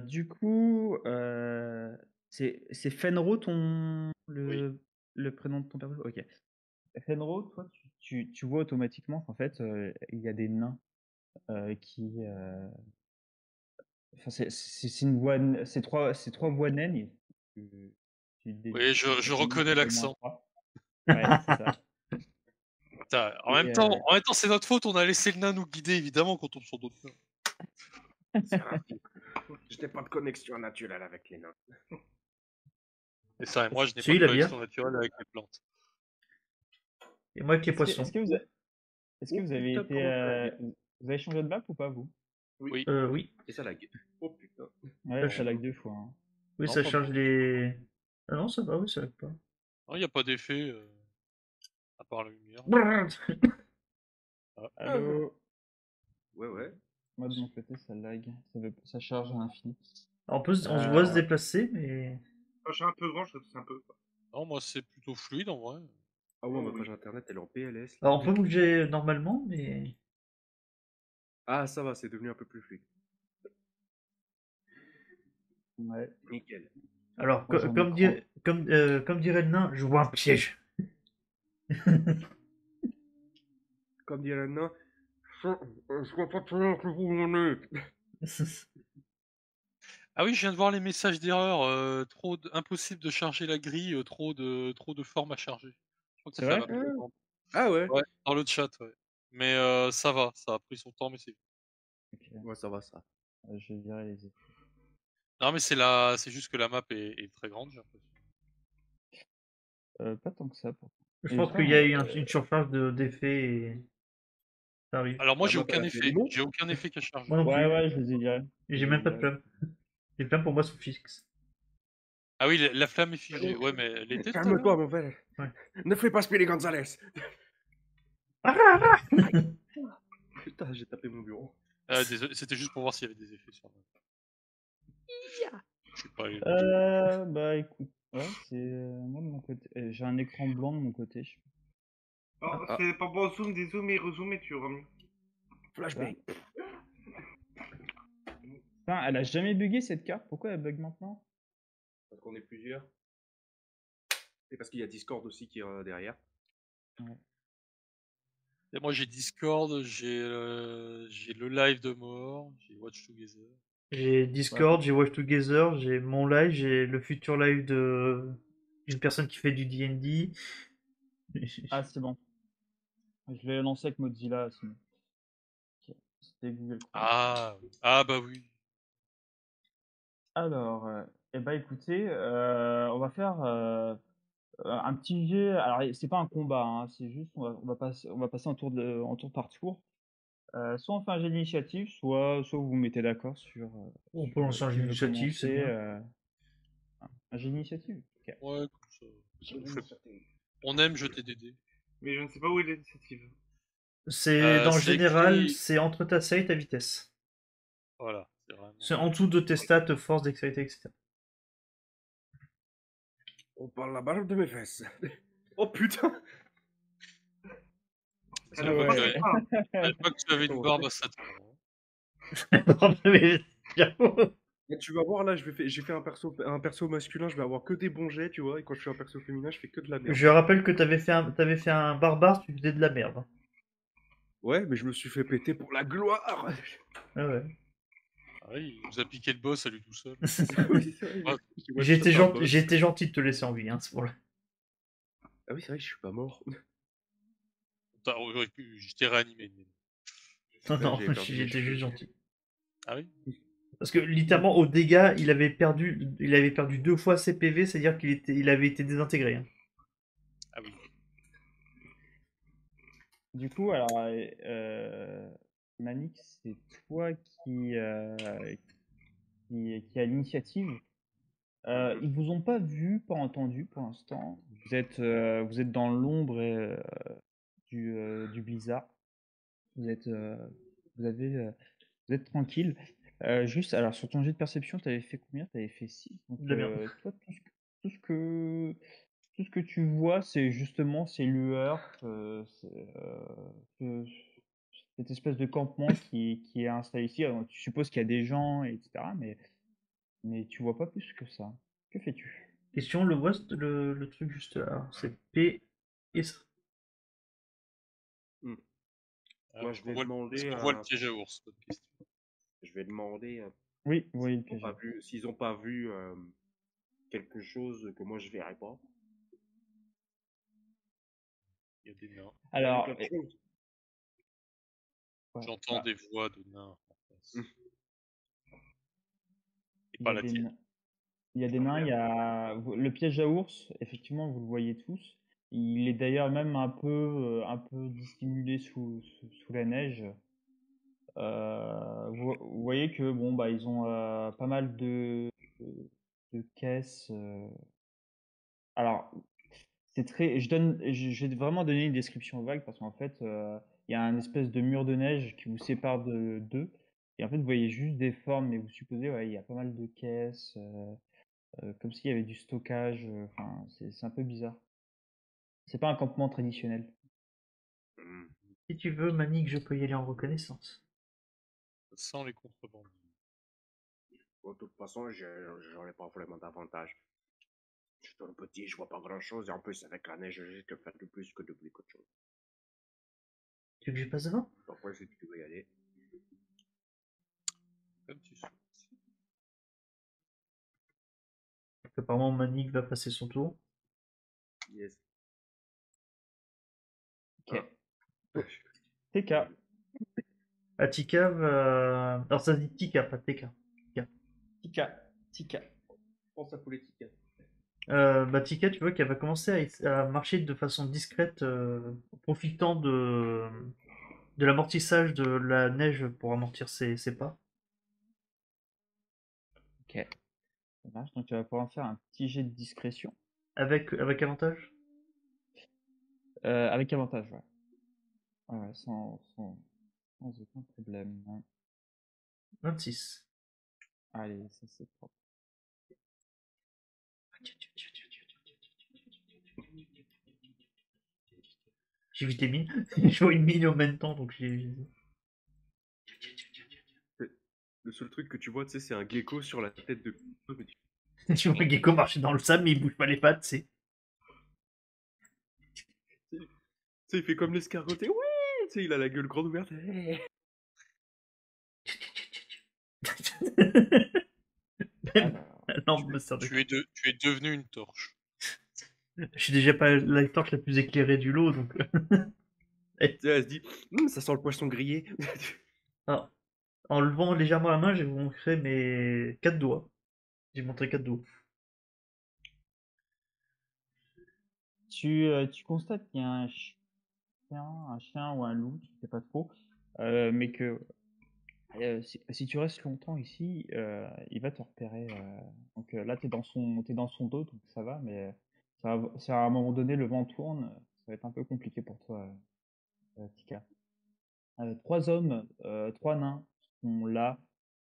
Du coup, c'est Fenro Oui. le prénom de ton perso? Ok. Fenro, toi, tu vois automatiquement qu'en fait, il y a des nains qui. Enfin, c'est une voix, c'est trois voix naines. Et tu déduis Oui, je facilement que reconnais c'est au moins l'accent. trois. Ouais, c'est ça. Putain, en Et, même temps, c'est notre faute. On a laissé le nain nous guider, évidemment, quand on tombe sur d'autres nains. C'est raciste. Je n'ai pas de connexion naturelle avec les nains. Et ça, et moi, je n'ai Si, pas de la bière. connexion naturelle avec les plantes. Et moi avec les est-ce que, poissons. est-ce que vous avez putain, été, comment ça la gueule. vous avez changé de map ou pas, vous? Oui. Oui. C'est ça la gueule. Oh putain. Ouais, ça lag 2 fois. Hein. Oui, Non, ça pas charge bon. les. Ah non, ça va, oui, ça va pas. Non, il n'y a pas d'effet, à part la lumière. Ah. Allô? Ouais. Moi, de mon côté, ça lag. Ça charge à l'infini. On se voit se déplacer, mais. Quand je suis un peu grand, je c'est un peu. Non, moi, c'est plutôt fluide, en vrai. Ah ouais, Oh, ma oui. page internet, elle est en PLS. Là. Alors on peut bouger normalement, mais. Ah, ça va, c'est devenu un peu plus fluide. Ouais. Nickel. Alors, Moi, j'en ai comme, trois. comme dirait le nain, je vois un piège. Comme dirait le nain, je vois pas très bien que vous en êtes. Ah oui, je viens de voir les messages d'erreur. Impossible de charger la grille, trop de formes à charger. Je crois que C'est ça fait un vrai? peu longtemps. Ah ouais. Ouais, dans le chat, ouais. Mais ça va, ça a pris son temps, mais c'est. Ok. Ouais, ça va, ça. Je dirais les effets. Non, mais c'est juste que la map est très grande, j'ai l'impression. Pas tant que ça. Je Et pense ça, qu'il y a eu une surcharge d'effets et ça arrive. Alors moi Bah, j'ai moi, t'as aucun la effet. non. J'ai aucun effet qui a chargé. Moi non ouais, plus. ouais, je les ai virés. Et j'ai même pas de flamme. Les flammes pour moi sont fixes. Ah oui, la flamme est figée. Ouais, mais elle était tout à Calme-toi, l'heure. mon frère. Ouais. Ne fais pas Speedy Gonzalez. Ah, Putain, j'ai tapé mon bureau. Ah, désolé, c'était juste pour voir s'il y avait des effets sur moi. Je sais pas. Bah écoute, ouais, c'est moi de mon côté. J'ai un écran blanc de mon côté. Alors, Ah. c'est pas bon, zoom, dézoom et rezoom et tu remis. Flashbang. Putain, elle a jamais bugué cette carte. Pourquoi elle bug maintenant? Parce qu'on est plusieurs. Et parce qu'il y a Discord aussi qui est derrière. Et moi j'ai Discord, j'ai le live de mort, j'ai Watch Together. j'ai Discord, j'ai Watch Together, j'ai mon live, j'ai le futur live d'une personne qui fait du D&D. Ah, c'est bon. Je l'ai lancé avec Mozilla. Ok. C'était Google Chrome. Ah bah oui. Alors, eh ben écoutez, on va faire un petit jeu. Alors, c'est pas un combat, hein, c'est juste on va passer en tour par tour. Soit on fait un jeu d'initiative, soit vous vous mettez d'accord sur, On sur, peut lancer un qui jeu veut d'initiative, c'est commencer. bien. Un jeu d'initiative. Ok. Ouais, comme ça. On aime jeter des dés. Mais je ne sais pas où est l'initiative. C'est dans le c'est général, écrit- c'est entre ta taille et ta vitesse. Voilà, c'est vraiment. C'est en dessous de tes stats, force, dextérité, etc. On parle la barbe de mes fesses. Oh putain. C'est Elle la a fois pas que Ouais. tu avais- la fois que tu avais une barbe à 7 ans. Non, mais j'avoue. Mais tu vas voir là, j'ai fait un perso masculin, je vais avoir que des bons jets, tu vois, et quand je fais un perso féminin, je fais que de la merde. Je rappelle que t'avais fait un barbare, tu faisais de la merde. Ouais, mais je me suis fait péter pour la gloire. Ah ouais. Ah oui, il nous a piqué le boss à lui tout seul. Oui, c'est vrai, Ah, J'ai été one-shot un boss. j'ai été gentil de te laisser en vie, hein, c'est pour là. Ah oui, c'est vrai que je suis pas mort. Je t'ai réanimé. Non, non, J'avais perdu mes j'étais cheveux. juste gentil. Ah oui. Parce que littéralement, au dégât, il avait perdu 2 fois ses PV, c'est-à-dire il avait été désintégré. Hein. Ah oui. Du coup, alors, Manix, c'est toi qui a l'initiative. Ils vous ont pas vu, pas entendu pour l'instant. Vous êtes dans l'ombre du blizzard. Vous êtes, vous avez, vous êtes tranquille. Juste, alors sur ton jet de perception, tu avais fait combien? Tu avais fait 6. Donc, De la merde. toi, tout ce que, tout ce que tu vois, c'est justement ces lueurs, cette espèce de campement qui est installé ici. Alors, tu supposes qu'il y a des gens, etc. Mais tu vois pas plus que ça. Que fais-tu? Question, le truc juste là, c'est P et ça. Moi, je vais Est-ce demander qu'on voit le piège à ours? Bonne question. Je vais demander Oui, vous voyez le s'ils ont piège. pas vu, s'ils ont pas vu quelque chose que moi je verrai pas. Il y a des nains. Alors, Quelque chose. ouais, J'entends bah, des voix de nains en face. Hum. Et il y pas a la des tienne. nains. Il y a des nains, il y a le piège à ours, effectivement, vous le voyez tous. Il est d'ailleurs même un peu dissimulé sous la neige. Vous voyez que bon bah ils ont pas mal de caisses. Alors c'est très, je vais vraiment donner une description vague parce qu'en fait il y a un espèce de mur de neige qui vous sépare de d'eux. Et en fait vous voyez juste des formes, mais vous supposez ouais il y a pas mal de caisses. Comme s'il y avait du stockage, enfin, c'est un peu bizarre. C'est pas un campement traditionnel. Hum. Si tu veux, Manique, je peux y aller en reconnaissance. Sans les contrebandes. Bon, de toute façon, j'en ai pas vraiment d'avantage. Je suis un petit, je vois pas grand chose, et en plus, avec la neige, je risque de faire de plus que de qu'autre chose. Tu veux que je passe devant? Pourquoi si tu veux y aller? Comme tu souhaites. Apparemment, Manique va passer son tour. Yes. Ok. Ah. TK. Ah, Tika va. Alors ça se dit Tika, pas TK. Tika. Tika. Pense à politique. Tika, tu vois qu'elle va commencer à marcher de façon discrète, profitant de l'amortissage de la neige pour amortir ses pas. Ok, ça marche. Donc tu vas pouvoir faire un petit jet de discrétion. Avec avantage? Avec avantage, ouais. Ouais, sans aucun problème. 26. Allez, ça c'est propre. J'ai vu tes mines. Je vois une mine en même temps, donc j'ai. Le seul truc que tu vois, tu sais, c'est un gecko sur la tête de. Tu vois un gecko marcher dans le sable, mais il bouge pas les pattes, c'est. Tu sais, il fait comme l'escargoté. Oui. Tu sais, il a la gueule grande ouverte. Même Alors, la lampe me sert de. Tu es devenu une torche. Je suis déjà pas la torche la plus éclairée du lot, donc. Tu sais, elle se dit, ça sent le poisson grillé. Alors, en levant légèrement la main, je vais vous montrer mes 4 doigts. J'ai montré 4 doigts. tu constates qu'il y a un chien ou un loup, tu sais pas trop, mais que si tu restes longtemps ici, il va te repérer. Donc là, t'es dans son dos, donc ça va, mais si à un moment donné le vent tourne, ça va être un peu compliqué pour toi, Tika. Trois hommes, trois nains sont là.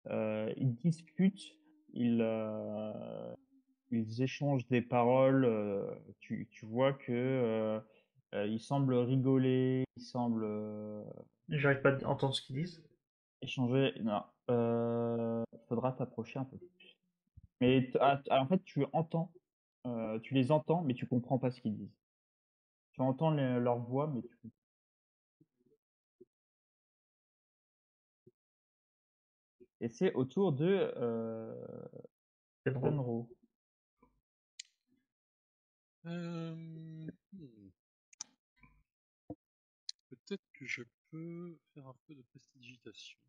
Ils discutent, ils, euh, ils échangent des paroles. Tu vois que ils semblent rigoler, ils semblent J'arrive pas à entendre ce qu'ils disent. échanger. Non, faudra t'approcher un peu plus. Mais en fait, tu les entends, mais tu comprends pas ce qu'ils disent. Tu entends leur voix, mais tu. Et c'est au tour de C'est drôle. Sunro. Hmm. Peut-être que je peux faire un peu de prestidigitation.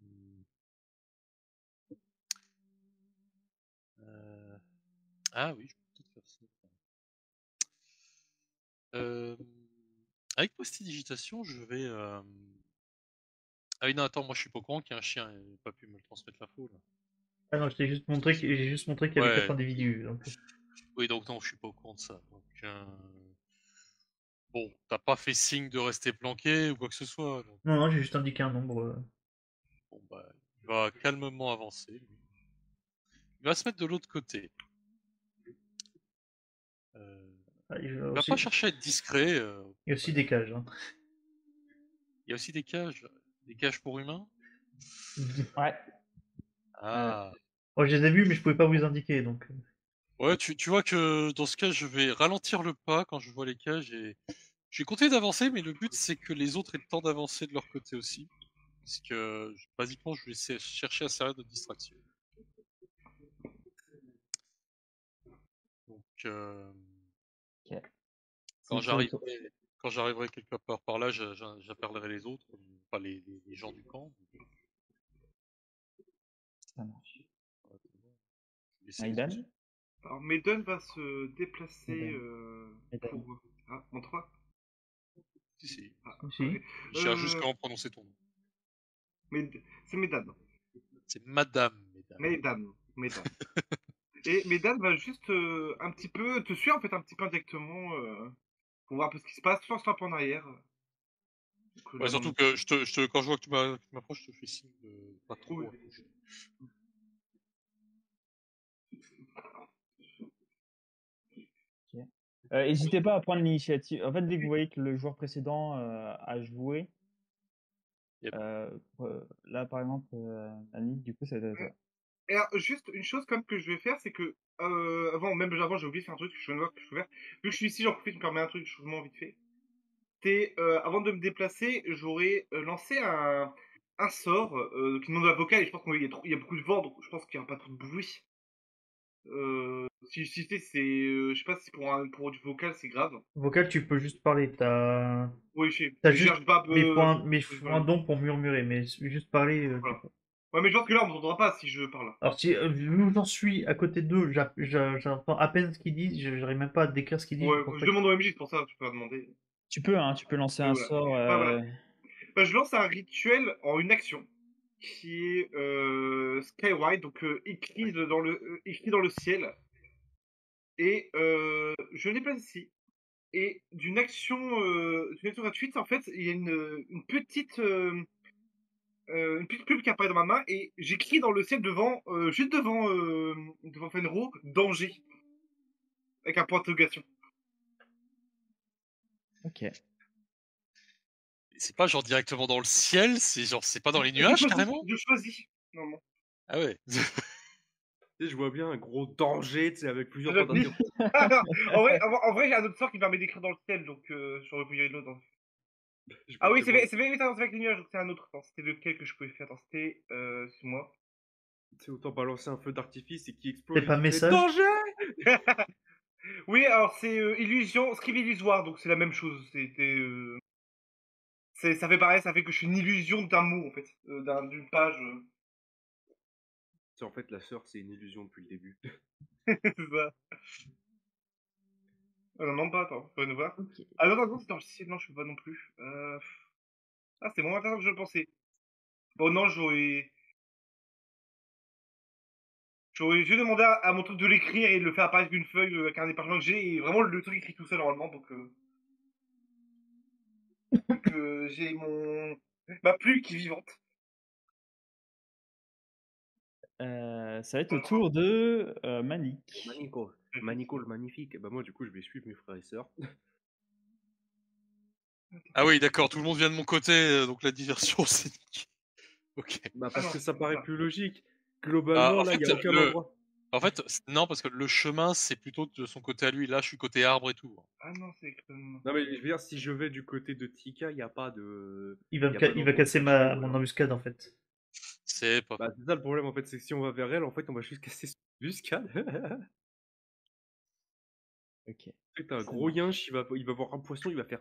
Hmm. Ah oui, je peux peut-être faire ça. Avec prestidigitation, je vais. Ah oui, non, attends, moi je suis pas au courant qu'il y a un chien, il n'a pas pu me le transmettre l'info là. Ah non, j'ai juste montré qu'il y avait 4 Ouais, individus. Donc. oui, donc non, je suis pas au courant de ça. Donc, bon, t'as pas fait signe de rester planqué ou quoi que ce soit. Donc, Non, non, j'ai juste indiqué un nombre. bon, bah, il va calmement avancer. Lui. Il va se mettre de l'autre côté. Il Il va pas chercher à être discret. y a aussi des cages. Hein. Il y a aussi des cages pour humains. Ouais. Ah. Oh, je les ai vus, mais je pouvais pas vous les indiquer. Donc. Ouais, tu vois que dans ce cas, je vais ralentir le pas quand je vois les cages et je vais continuer d'avancer, mais le but c'est que les autres aient le temps d'avancer de leur côté aussi. Parce que basiquement, je vais chercher à servir de distraction. Donc, Ok. quand C'est au tour. j'arriverai quelque part par là, j'appellerai les autres, enfin les gens du camp. Ça marche. Je vais laisser les autres. Maïdan? Alors, Maiden va se déplacer Maïdan. Maïdan. pour. Ah, en 3. Si, si. Ah, Si. ok. Je cherche juste comment prononcer ton nom. C'est Medan. C'est Madame, mesdames. Medan. Et Medan va juste un petit peu te suivre en fait un petit peu indirectement pour voir un peu ce qui se passe, tout en se tapant en arrière. Donc, Ouais, là, surtout dans que quand je vois que tu m'approches, je te fais signe de pas trop Oui. approcher. Ok. N'hésitez pas à prendre l'initiative. En fait, dès que vous voyez que le joueur précédent a joué, Yep. là par exemple, Annie, du coup, ça va être à toi. Et alors, juste une chose comme que je vais faire, c'est que même avant j'ai oublié de faire un truc, je viens de voir que je peux faire. Vu que je suis ici, j'en profite, je me permets un truc, changement vite fait. Avant de me déplacer, j'aurais lancé un sort qui demande la vocale, et je pense qu'il y a beaucoup de vent, donc je pense qu'il n'y aura pas trop de bruit. Si je sais pas si pour du vocal c'est grave. Vocal, tu peux juste parler. Oui, je sais. T'as Mais juste. je pas. Mais il faut un don pour murmurer. Mais juste parler, tu Voilà. peux. Ouais, mais je pense que là, on m'entendra pas si je parle. Alors, si, vu où j'en suis à côté d'eux, j'entends à peine ce qu'ils disent, j'arrive même pas à décrire ce qu'ils disent. Ouais, Je pense je pas que- demande au MJ, c'est pour ça, tu peux pas demander. Tu peux lancer Ouais, un voilà. sort. Bah, voilà. Bah, je lance un rituel en une action qui est Skywide, donc écrit dans le ciel. Et je le déplace ici. Et d'une action gratuite, en fait, il y a une petite plume qui apparaît dans ma main et j'écris dans le ciel juste devant Fenro, danger, avec un point d'interrogation. Ok. C'est pas genre directement dans le ciel, c'est genre c'est pas dans les Je nuages choisis, carrément? je choisis. Non. Ah ouais. Tu sais, je vois bien un gros danger, tu sais, avec plusieurs Je points dis- d'interrogation. en vrai, j'ai un autre sort qui permet d'écrire dans le ciel, donc j'aurais pu y aller l'autre. Je Ah vois oui, tellement- c'est avec les nuages, donc c'est un autre. Attends, c'était lequel que je pouvais faire? Attends, c'était. C'est moi. Tu sais, autant balancer un feu d'artifice et qui explose. C'est et pas qui fait message? danger. Oui, alors c'est illusion, script illusoire, donc c'est la même chose. Ça fait pareil, ça fait que je suis une illusion d'un mot, en fait. D'une page. Tu sais, en fait, la sœur, c'est une illusion depuis le début. C'est ça. Ah non, pas, attends, faut nous voir. Ok. Ah non, c'est dans le ciel, non, je peux pas non plus. Ah, c'est moins intéressant que je le pensais. Bon, non, j'aurais juste demandé à mon truc de l'écrire et de le faire apparaître avec une feuille avec un département que j'ai, et vraiment le truc écrit tout seul normalement, donc j'ai ma plume qui est vivante. Ça va être au tour de Manik. Manico le magnifique. Bah, moi, du coup, je vais suivre mes frères et sœurs. Ah oui, d'accord, tout le monde vient de mon côté, donc la diversion c'est nickel. Ok. Bah, Ah parce non, que ça c'est paraît pas. plus logique. Globalement, En là, il fait, n'y a aucun endroit. non, parce que le chemin c'est plutôt de son côté à lui. Là, je suis côté arbre et tout. Ah non, c'est extrêmement. Non, mais je veux dire, si je vais du côté de Tika, il n'y a pas de. Il va, y a pas il va d'endroit casser caché, mon voilà. embuscade en fait. C'est pas. Bah, c'est ça le problème, en fait, c'est que si on va vers elle, en fait, on va juste casser son embuscade. Ok. Tu sais, t'as un Ça gros marche. yinche, il va voir un poisson, il va faire.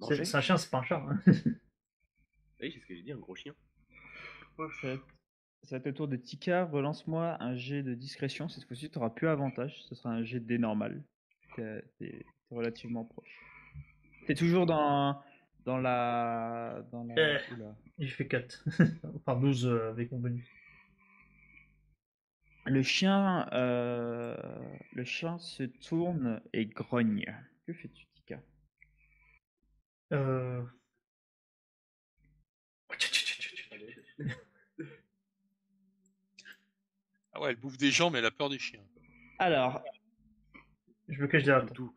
Manger. C'est un chien, c'est pas un chat. Hein. Oui, c'est ce que j'ai dit, un gros chien. Ouais. Ça va être au tour de Tika. Relance-moi un jet de discrétion. Cette fois-ci, tu n'auras plus avantage. Ce sera un jet de dé normal. T'es relativement proche. T'es toujours dans la. Oula. J'ai fait 4. Enfin 12 avec mon bonus. Le chien se tourne et grogne. Que fais-tu, Tika? Euh... Ah ouais, elle bouffe des gens, mais elle a peur des chiens. Alors, Je me cache derrière toi. Tout.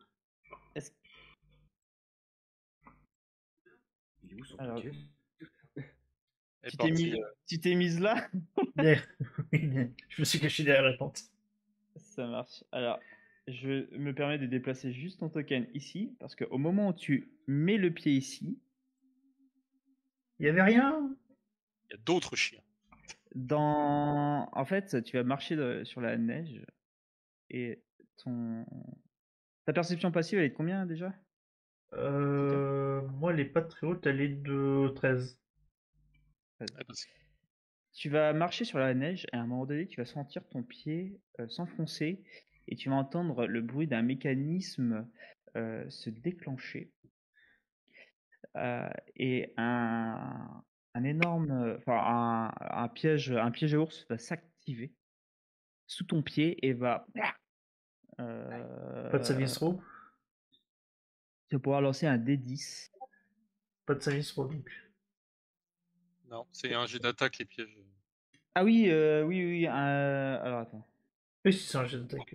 est-ce- Il est où son alors, touquet Elle est tu t'es partie. tu t'es mise là? Je me suis caché derrière la tente. Ça marche. Alors, je me permets de déplacer juste ton token ici, parce qu'au moment où tu mets le pied ici, Il y avait rien. Il y a d'autres chiens. en fait, tu vas marcher sur la neige et ta perception passive, elle est de combien déjà? Moi, elle est pas très haute, elle est de 13. Ouais, parce que- Tu vas marcher sur la neige et à un moment donné, tu vas sentir ton pied s'enfoncer et tu vas entendre le bruit d'un mécanisme se déclencher. Et un énorme, enfin un piège à ours va s'activer sous ton pied et va. Pas de saving throw. Tu vas pouvoir lancer un D10. Pas de saving throw donc. Non, c'est un jet d'attaque les pièges. Ah oui, oui. Alors attends. Oui, c'est un jet d'attaque.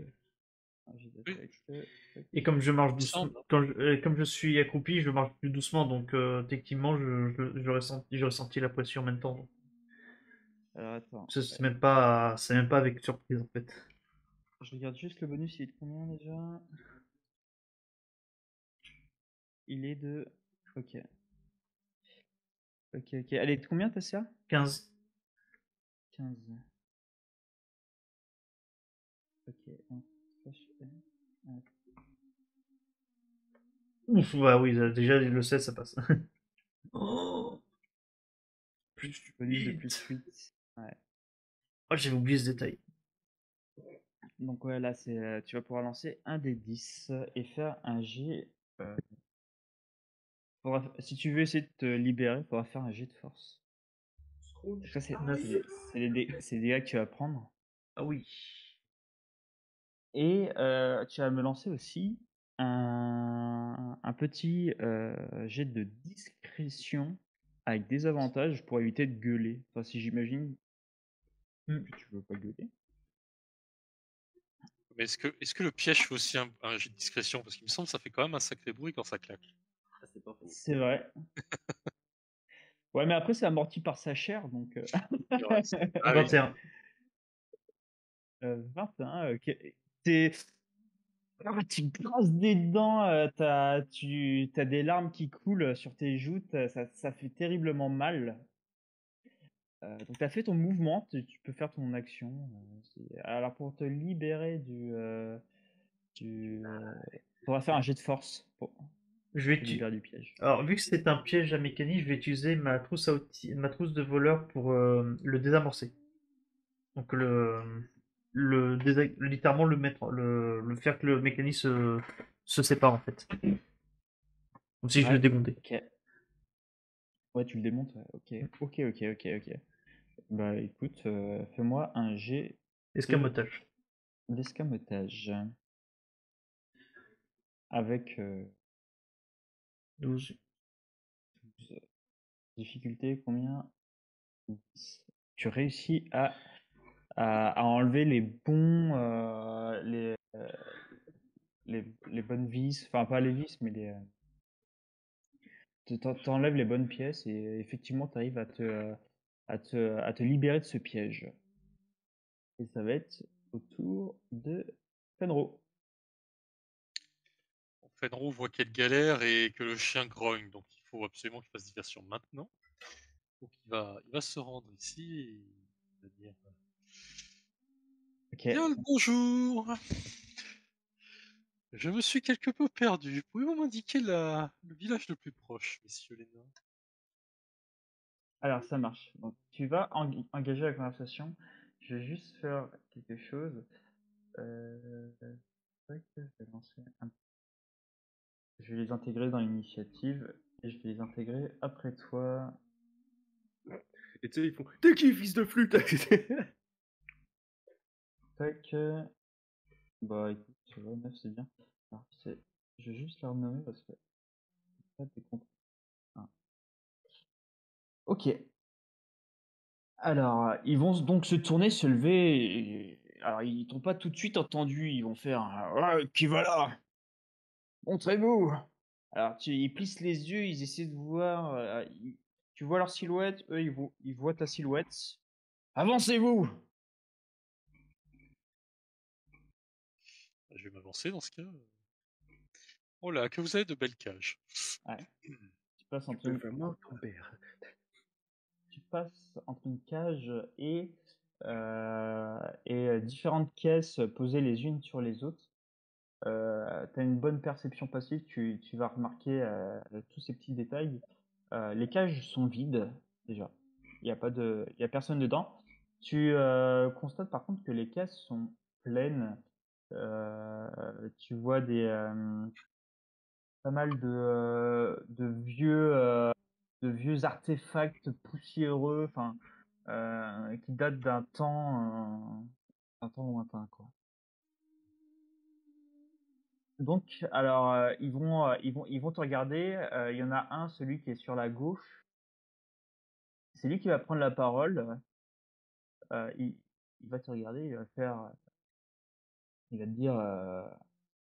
Un jet d'attaque, Et comme je marche Il me doucement, semble. comme je suis accroupi, je marche plus doucement, donc techniquement, j'ai ressenti la pression en même temps. Donc. Alors attends. C'est même pas avec surprise en fait. Je regarde juste le bonus, il est de combien déjà? Il est de. Ok. Ok. Elle est de combien ta CA? 15. 15. Ok. Ouf, bah oui, déjà le 16 ça passe. Oh. Plus Bonus de 8. plus 8. Ouais. Oh, j'avais oublié ce détail. Donc ouais, là, tu vas pouvoir lancer un des 10 et faire un jet. euh, si tu veux essayer de te libérer, il faudra faire un jet de force. Donc ça, c'est 9. c'est les dégâts que tu vas prendre. Ah oui. Et tu vas me lancer aussi un petit jet de discrétion avec des avantages pour éviter de gueuler. Enfin, si j'imagine que tu veux pas gueuler. Mais est-ce que le piège fait aussi un jet de discrétion? Parce qu'il me semble que ça fait quand même un sacré bruit quand ça claque. Ah, c'est pas faux. C'est vrai. Ouais, mais après, c'est amorti par sa chair, donc. Ah oui. 21. 21, ok. Tu te brosses des dents, t'as des larmes qui coulent sur tes joues, ça fait terriblement mal. Donc tu as fait ton mouvement, tu peux faire ton action. Alors pour te libérer on va faire un jet de force pour Je vais te libérer du piège. Alors, vu que c'est un piège à mécanique, je vais utiliser ma trousse ma trousse de voleur pour le désamorcer. Donc littéralement le faire que le mécanisme se sépare en fait. Comme si je le Ouais, démontais. ok. Ouais, tu le démontes, ouais. Ok. Bah écoute, fais-moi un jet Escamotage. d'escamotage avec 12. difficulté combien? 10. Tu réussis à enlever les bons les bonnes vis, enfin pas les vis mais t'enlèves les bonnes pièces et effectivement tu arrives à te libérer de ce piège. Et ça va être au tour de Fenro. Fenro voit qu'elle galère et que le chien grogne, donc il faut absolument qu'il fasse diversion maintenant. Donc il va se rendre ici et il va dire Ok. Bien le bonjour. Je me suis quelque peu perdu. Pouvez-vous m'indiquer le village le plus proche, messieurs les nains? Alors ça marche. Donc tu vas engager la conversation. Je vais juste faire quelque chose. Tac, je vais lancer je vais les intégrer dans l'initiative et je vais les intégrer après toi. Et tu sais, ils font t'es qui, fils de flûte? Tac. Bah écoute, ouais, 9 c'est bien. Alors, je vais juste les renommer parce que pas des comptes. Ah. Ok. Alors, ils vont donc se tourner, se lever. Alors, ils t'ont pas tout de suite entendu. Ils vont faire ouais, qui va là? Montrez-vous! Alors, ils plissent les yeux, ils essaient de voir. Tu vois leur silhouette, eux, ils voient ta silhouette. Avancez-vous! Je vais m'avancer dans ce cas. Oh là, que vous avez de belles cages. Ouais. Tu passes Tu entre peux une, vraiment tomber. tu passes entre une cage et différentes caisses posées les unes sur les autres. Tu as une bonne perception passive, tu vas remarquer tous ces petits détails. Les cages sont vides, déjà. Il y a personne dedans. Tu constates par contre que les caisses sont pleines. Euh, Tu vois pas mal de vieux artefacts poussiéreux, enfin, qui datent d'un temps lointain, quoi. Donc, alors, ils vont te regarder. Il y en a un, celui qui est sur la gauche. C'est lui qui va prendre la parole. Euh, il, il va te regarder, il va te dire,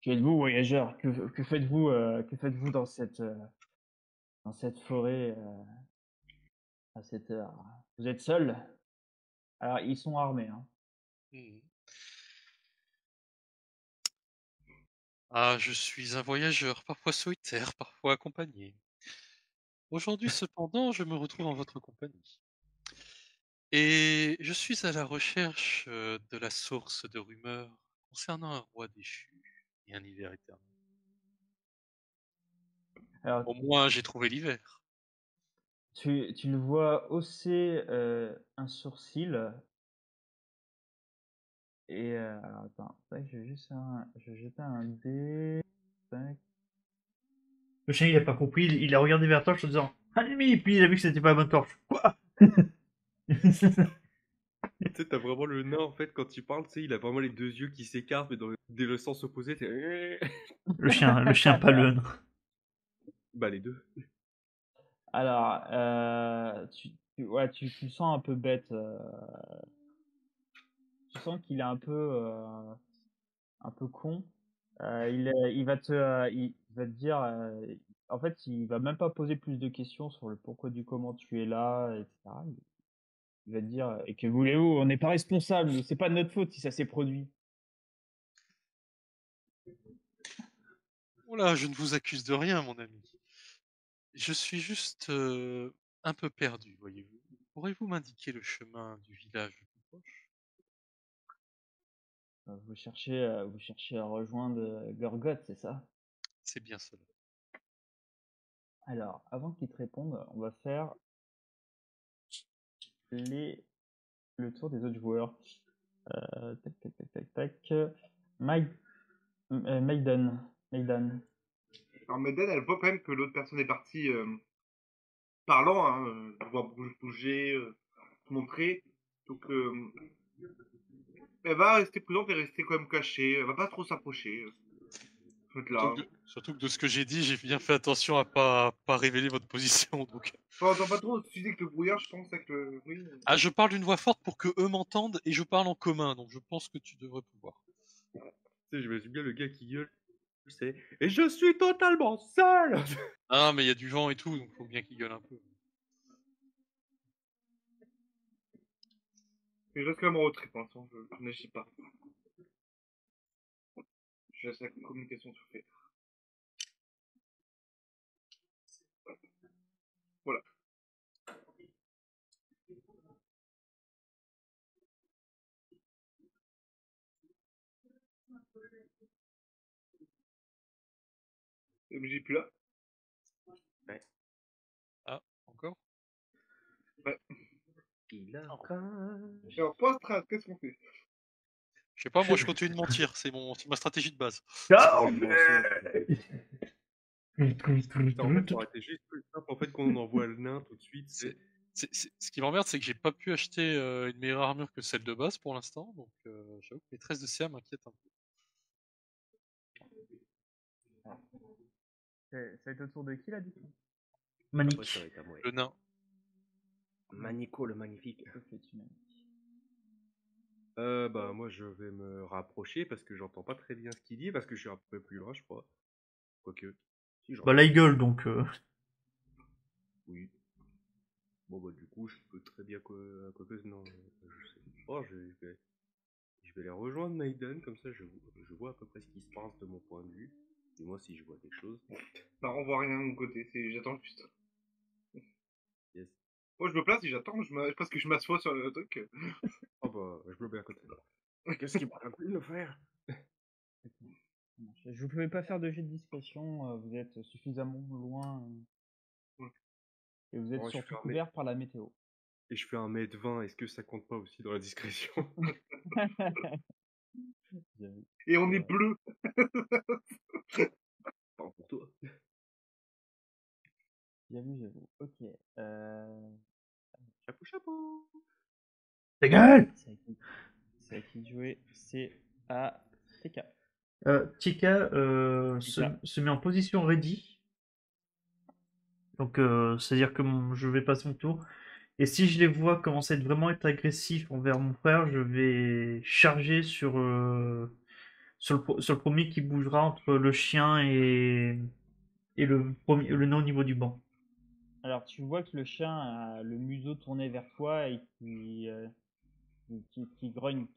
qui êtes-vous, voyageur? Que faites-vous dans cette forêt à cette heure? Vous êtes seul? Alors, ils sont armés, hein. Mhm. Ah, je suis un voyageur, parfois solitaire, parfois accompagné. Aujourd'hui cependant, je me retrouve en votre compagnie. Et je suis à la recherche de la source de rumeurs concernant un roi déchu et un hiver éternel. Alors, Au moins, j'ai trouvé l'hiver. Tu le vois hausser un sourcil. Et alors attends, tac, je vais jeter un dé. Tac. Le chien, il a pas compris, il a regardé vers la torche en disant Ennemi, et puis il a vu que c'était pas la bonne torche. Quoi? Tu sais, t'as vraiment le nain, en fait, quand il parle, tu sais, il a vraiment les deux yeux qui s'écartent, mais dans le sens opposé, t'es... Le chien, pas le nain. Bah, les deux. Alors, ouais, tu le sens un peu bête. Tu sens qu'il est un peu con. Il va te dire. En fait, il va même pas poser plus de questions sur le pourquoi du comment tu es là, etc. Il va te dire, et que voulez-vous, on n'est pas responsable, c'est pas de notre faute si ça s'est produit. Oh là, je ne vous accuse de rien, mon ami. Je suis juste un peu perdu, voyez-vous. Pourriez-vous m'indiquer le chemin du village le plus proche? Vous cherchez à rejoindre Gorgoth, c'est ça? C'est bien cela. Alors, avant qu'il te réponde, on va faire le tour des autres joueurs. Tac, tac, tac, tac, tac. Maiden. Alors, Meden, elle voit quand même que l'autre personne est partie parlant, hein, pouvoir bouger, se montrer. Donc, elle va rester prudente et rester quand même cachée. Elle va pas trop s'approcher. Être là. Surtout que de ce que j'ai dit, j'ai bien fait attention à pas révéler votre position. Donc... Enfin, entends pas trop, tu dis que le brouillard, je pense, avec le. Oui. Ah, je parle d'une voix forte pour que eux m'entendent et je parle en commun, donc je pense que tu devrais pouvoir. Tu sais, j'imagine bien le gars qui gueule, c'est « Et je suis totalement seul !» Ah, mais il y a du vent et tout, donc faut bien qu'il gueule un peu. Mais je reste quand même en retrait pour l'instant, je n'agis pas. Je laisse la communication se faire. Voilà. MJ est plus là? Ah, encore? Ouais. Il a Alors, post-strat, qu'est-ce qu'on fait? Je sais pas, moi je continue de mentir, c'est ma stratégie de base. En fait, ça aurait été juste plus simple en fait qu'on envoie le nain tout de suite. Ce qui m'emmerde, c'est que j'ai pas pu acheter une meilleure armure que celle de base pour l'instant, donc j'avoue que les 13 de CA m'inquiètent un peu. Ça va être au tour de qui là du coup? Manique. Après, ça va être à moi. Le nain. Manico le magnifique. Ok, tu m'as dit. Bah moi je vais me rapprocher parce que j'entends pas très bien ce qu'il dit parce que je suis un peu plus loin je crois. Quoique. Si Bah là, il gueule donc. Oui. Bon bah du coup je peux très bien quoique non je sais pas je vais les rejoindre Maiden comme ça je vois à peu près ce qui se passe de mon point de vue. Et moi si je vois quelque chose. Bah, on voit rien de mon côté, j'attends juste. Yes. Moi, je me place et j'attends, parce que je m'assois sur le truc. Oh bah je me mets à côté. Qu'est-ce qu'il va le faire? Je ne pouvais pas faire de jet de discrétion, vous êtes suffisamment loin et vous êtes Ouais, je surtout fais un couvert par la météo. Et je fais 1m20, est-ce que ça compte pas aussi dans la discrétion? J'avoue. Et on est bleu. Pas pour toi. J'avoue. Ok. Chapeau chapeau. Ta gueule! C'est à qui de jouer? C'est à TK. Tika se met en position ready. Donc, c'est-à-dire que je vais passer mon tour. Et si je les vois commencer à être agressifs envers mon frère, je vais charger sur le premier qui bougera entre le chien et le nain au niveau du banc. Alors, tu vois que le chien a le museau tourné vers toi et qui grogne.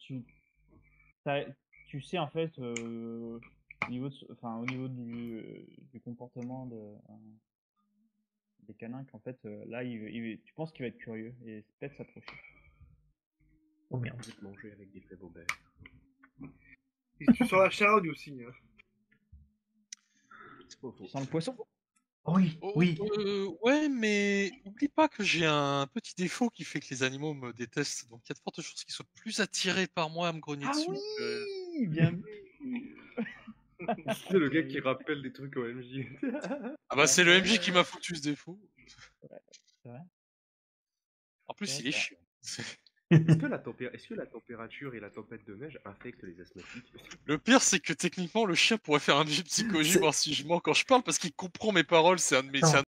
Tu sais en fait au niveau du comportement des canins qu'en fait là tu penses qu'il va être curieux et peut-être s'approcher. Oh merde. Je vais te manger avec des fèves Aubert. Et tu sens la charogne aussi. Hein. C'est pas Tu faux. sens le poisson? Oui, Oh, oui. ouais, mais oublie pas que j'ai un petit défaut qui fait que les animaux me détestent. Donc il y a de fortes chances qu'ils soient plus attirés par moi à me grogner Ah dessus. oui, bien vu. C'est le gars qui rappelle des trucs au MJ. Ah bah c'est le MJ qui m'a foutu ce défaut. C'est vrai. En plus, il est chiant. Est-ce que la température et la tempête de neige affectent les asthmatiques? Le pire, c'est que techniquement, le chien pourrait faire un jet de psychologie, C'est- voir si je mens quand je parle, parce qu'il comprend mes paroles. C'est un de mes, Non. c'est un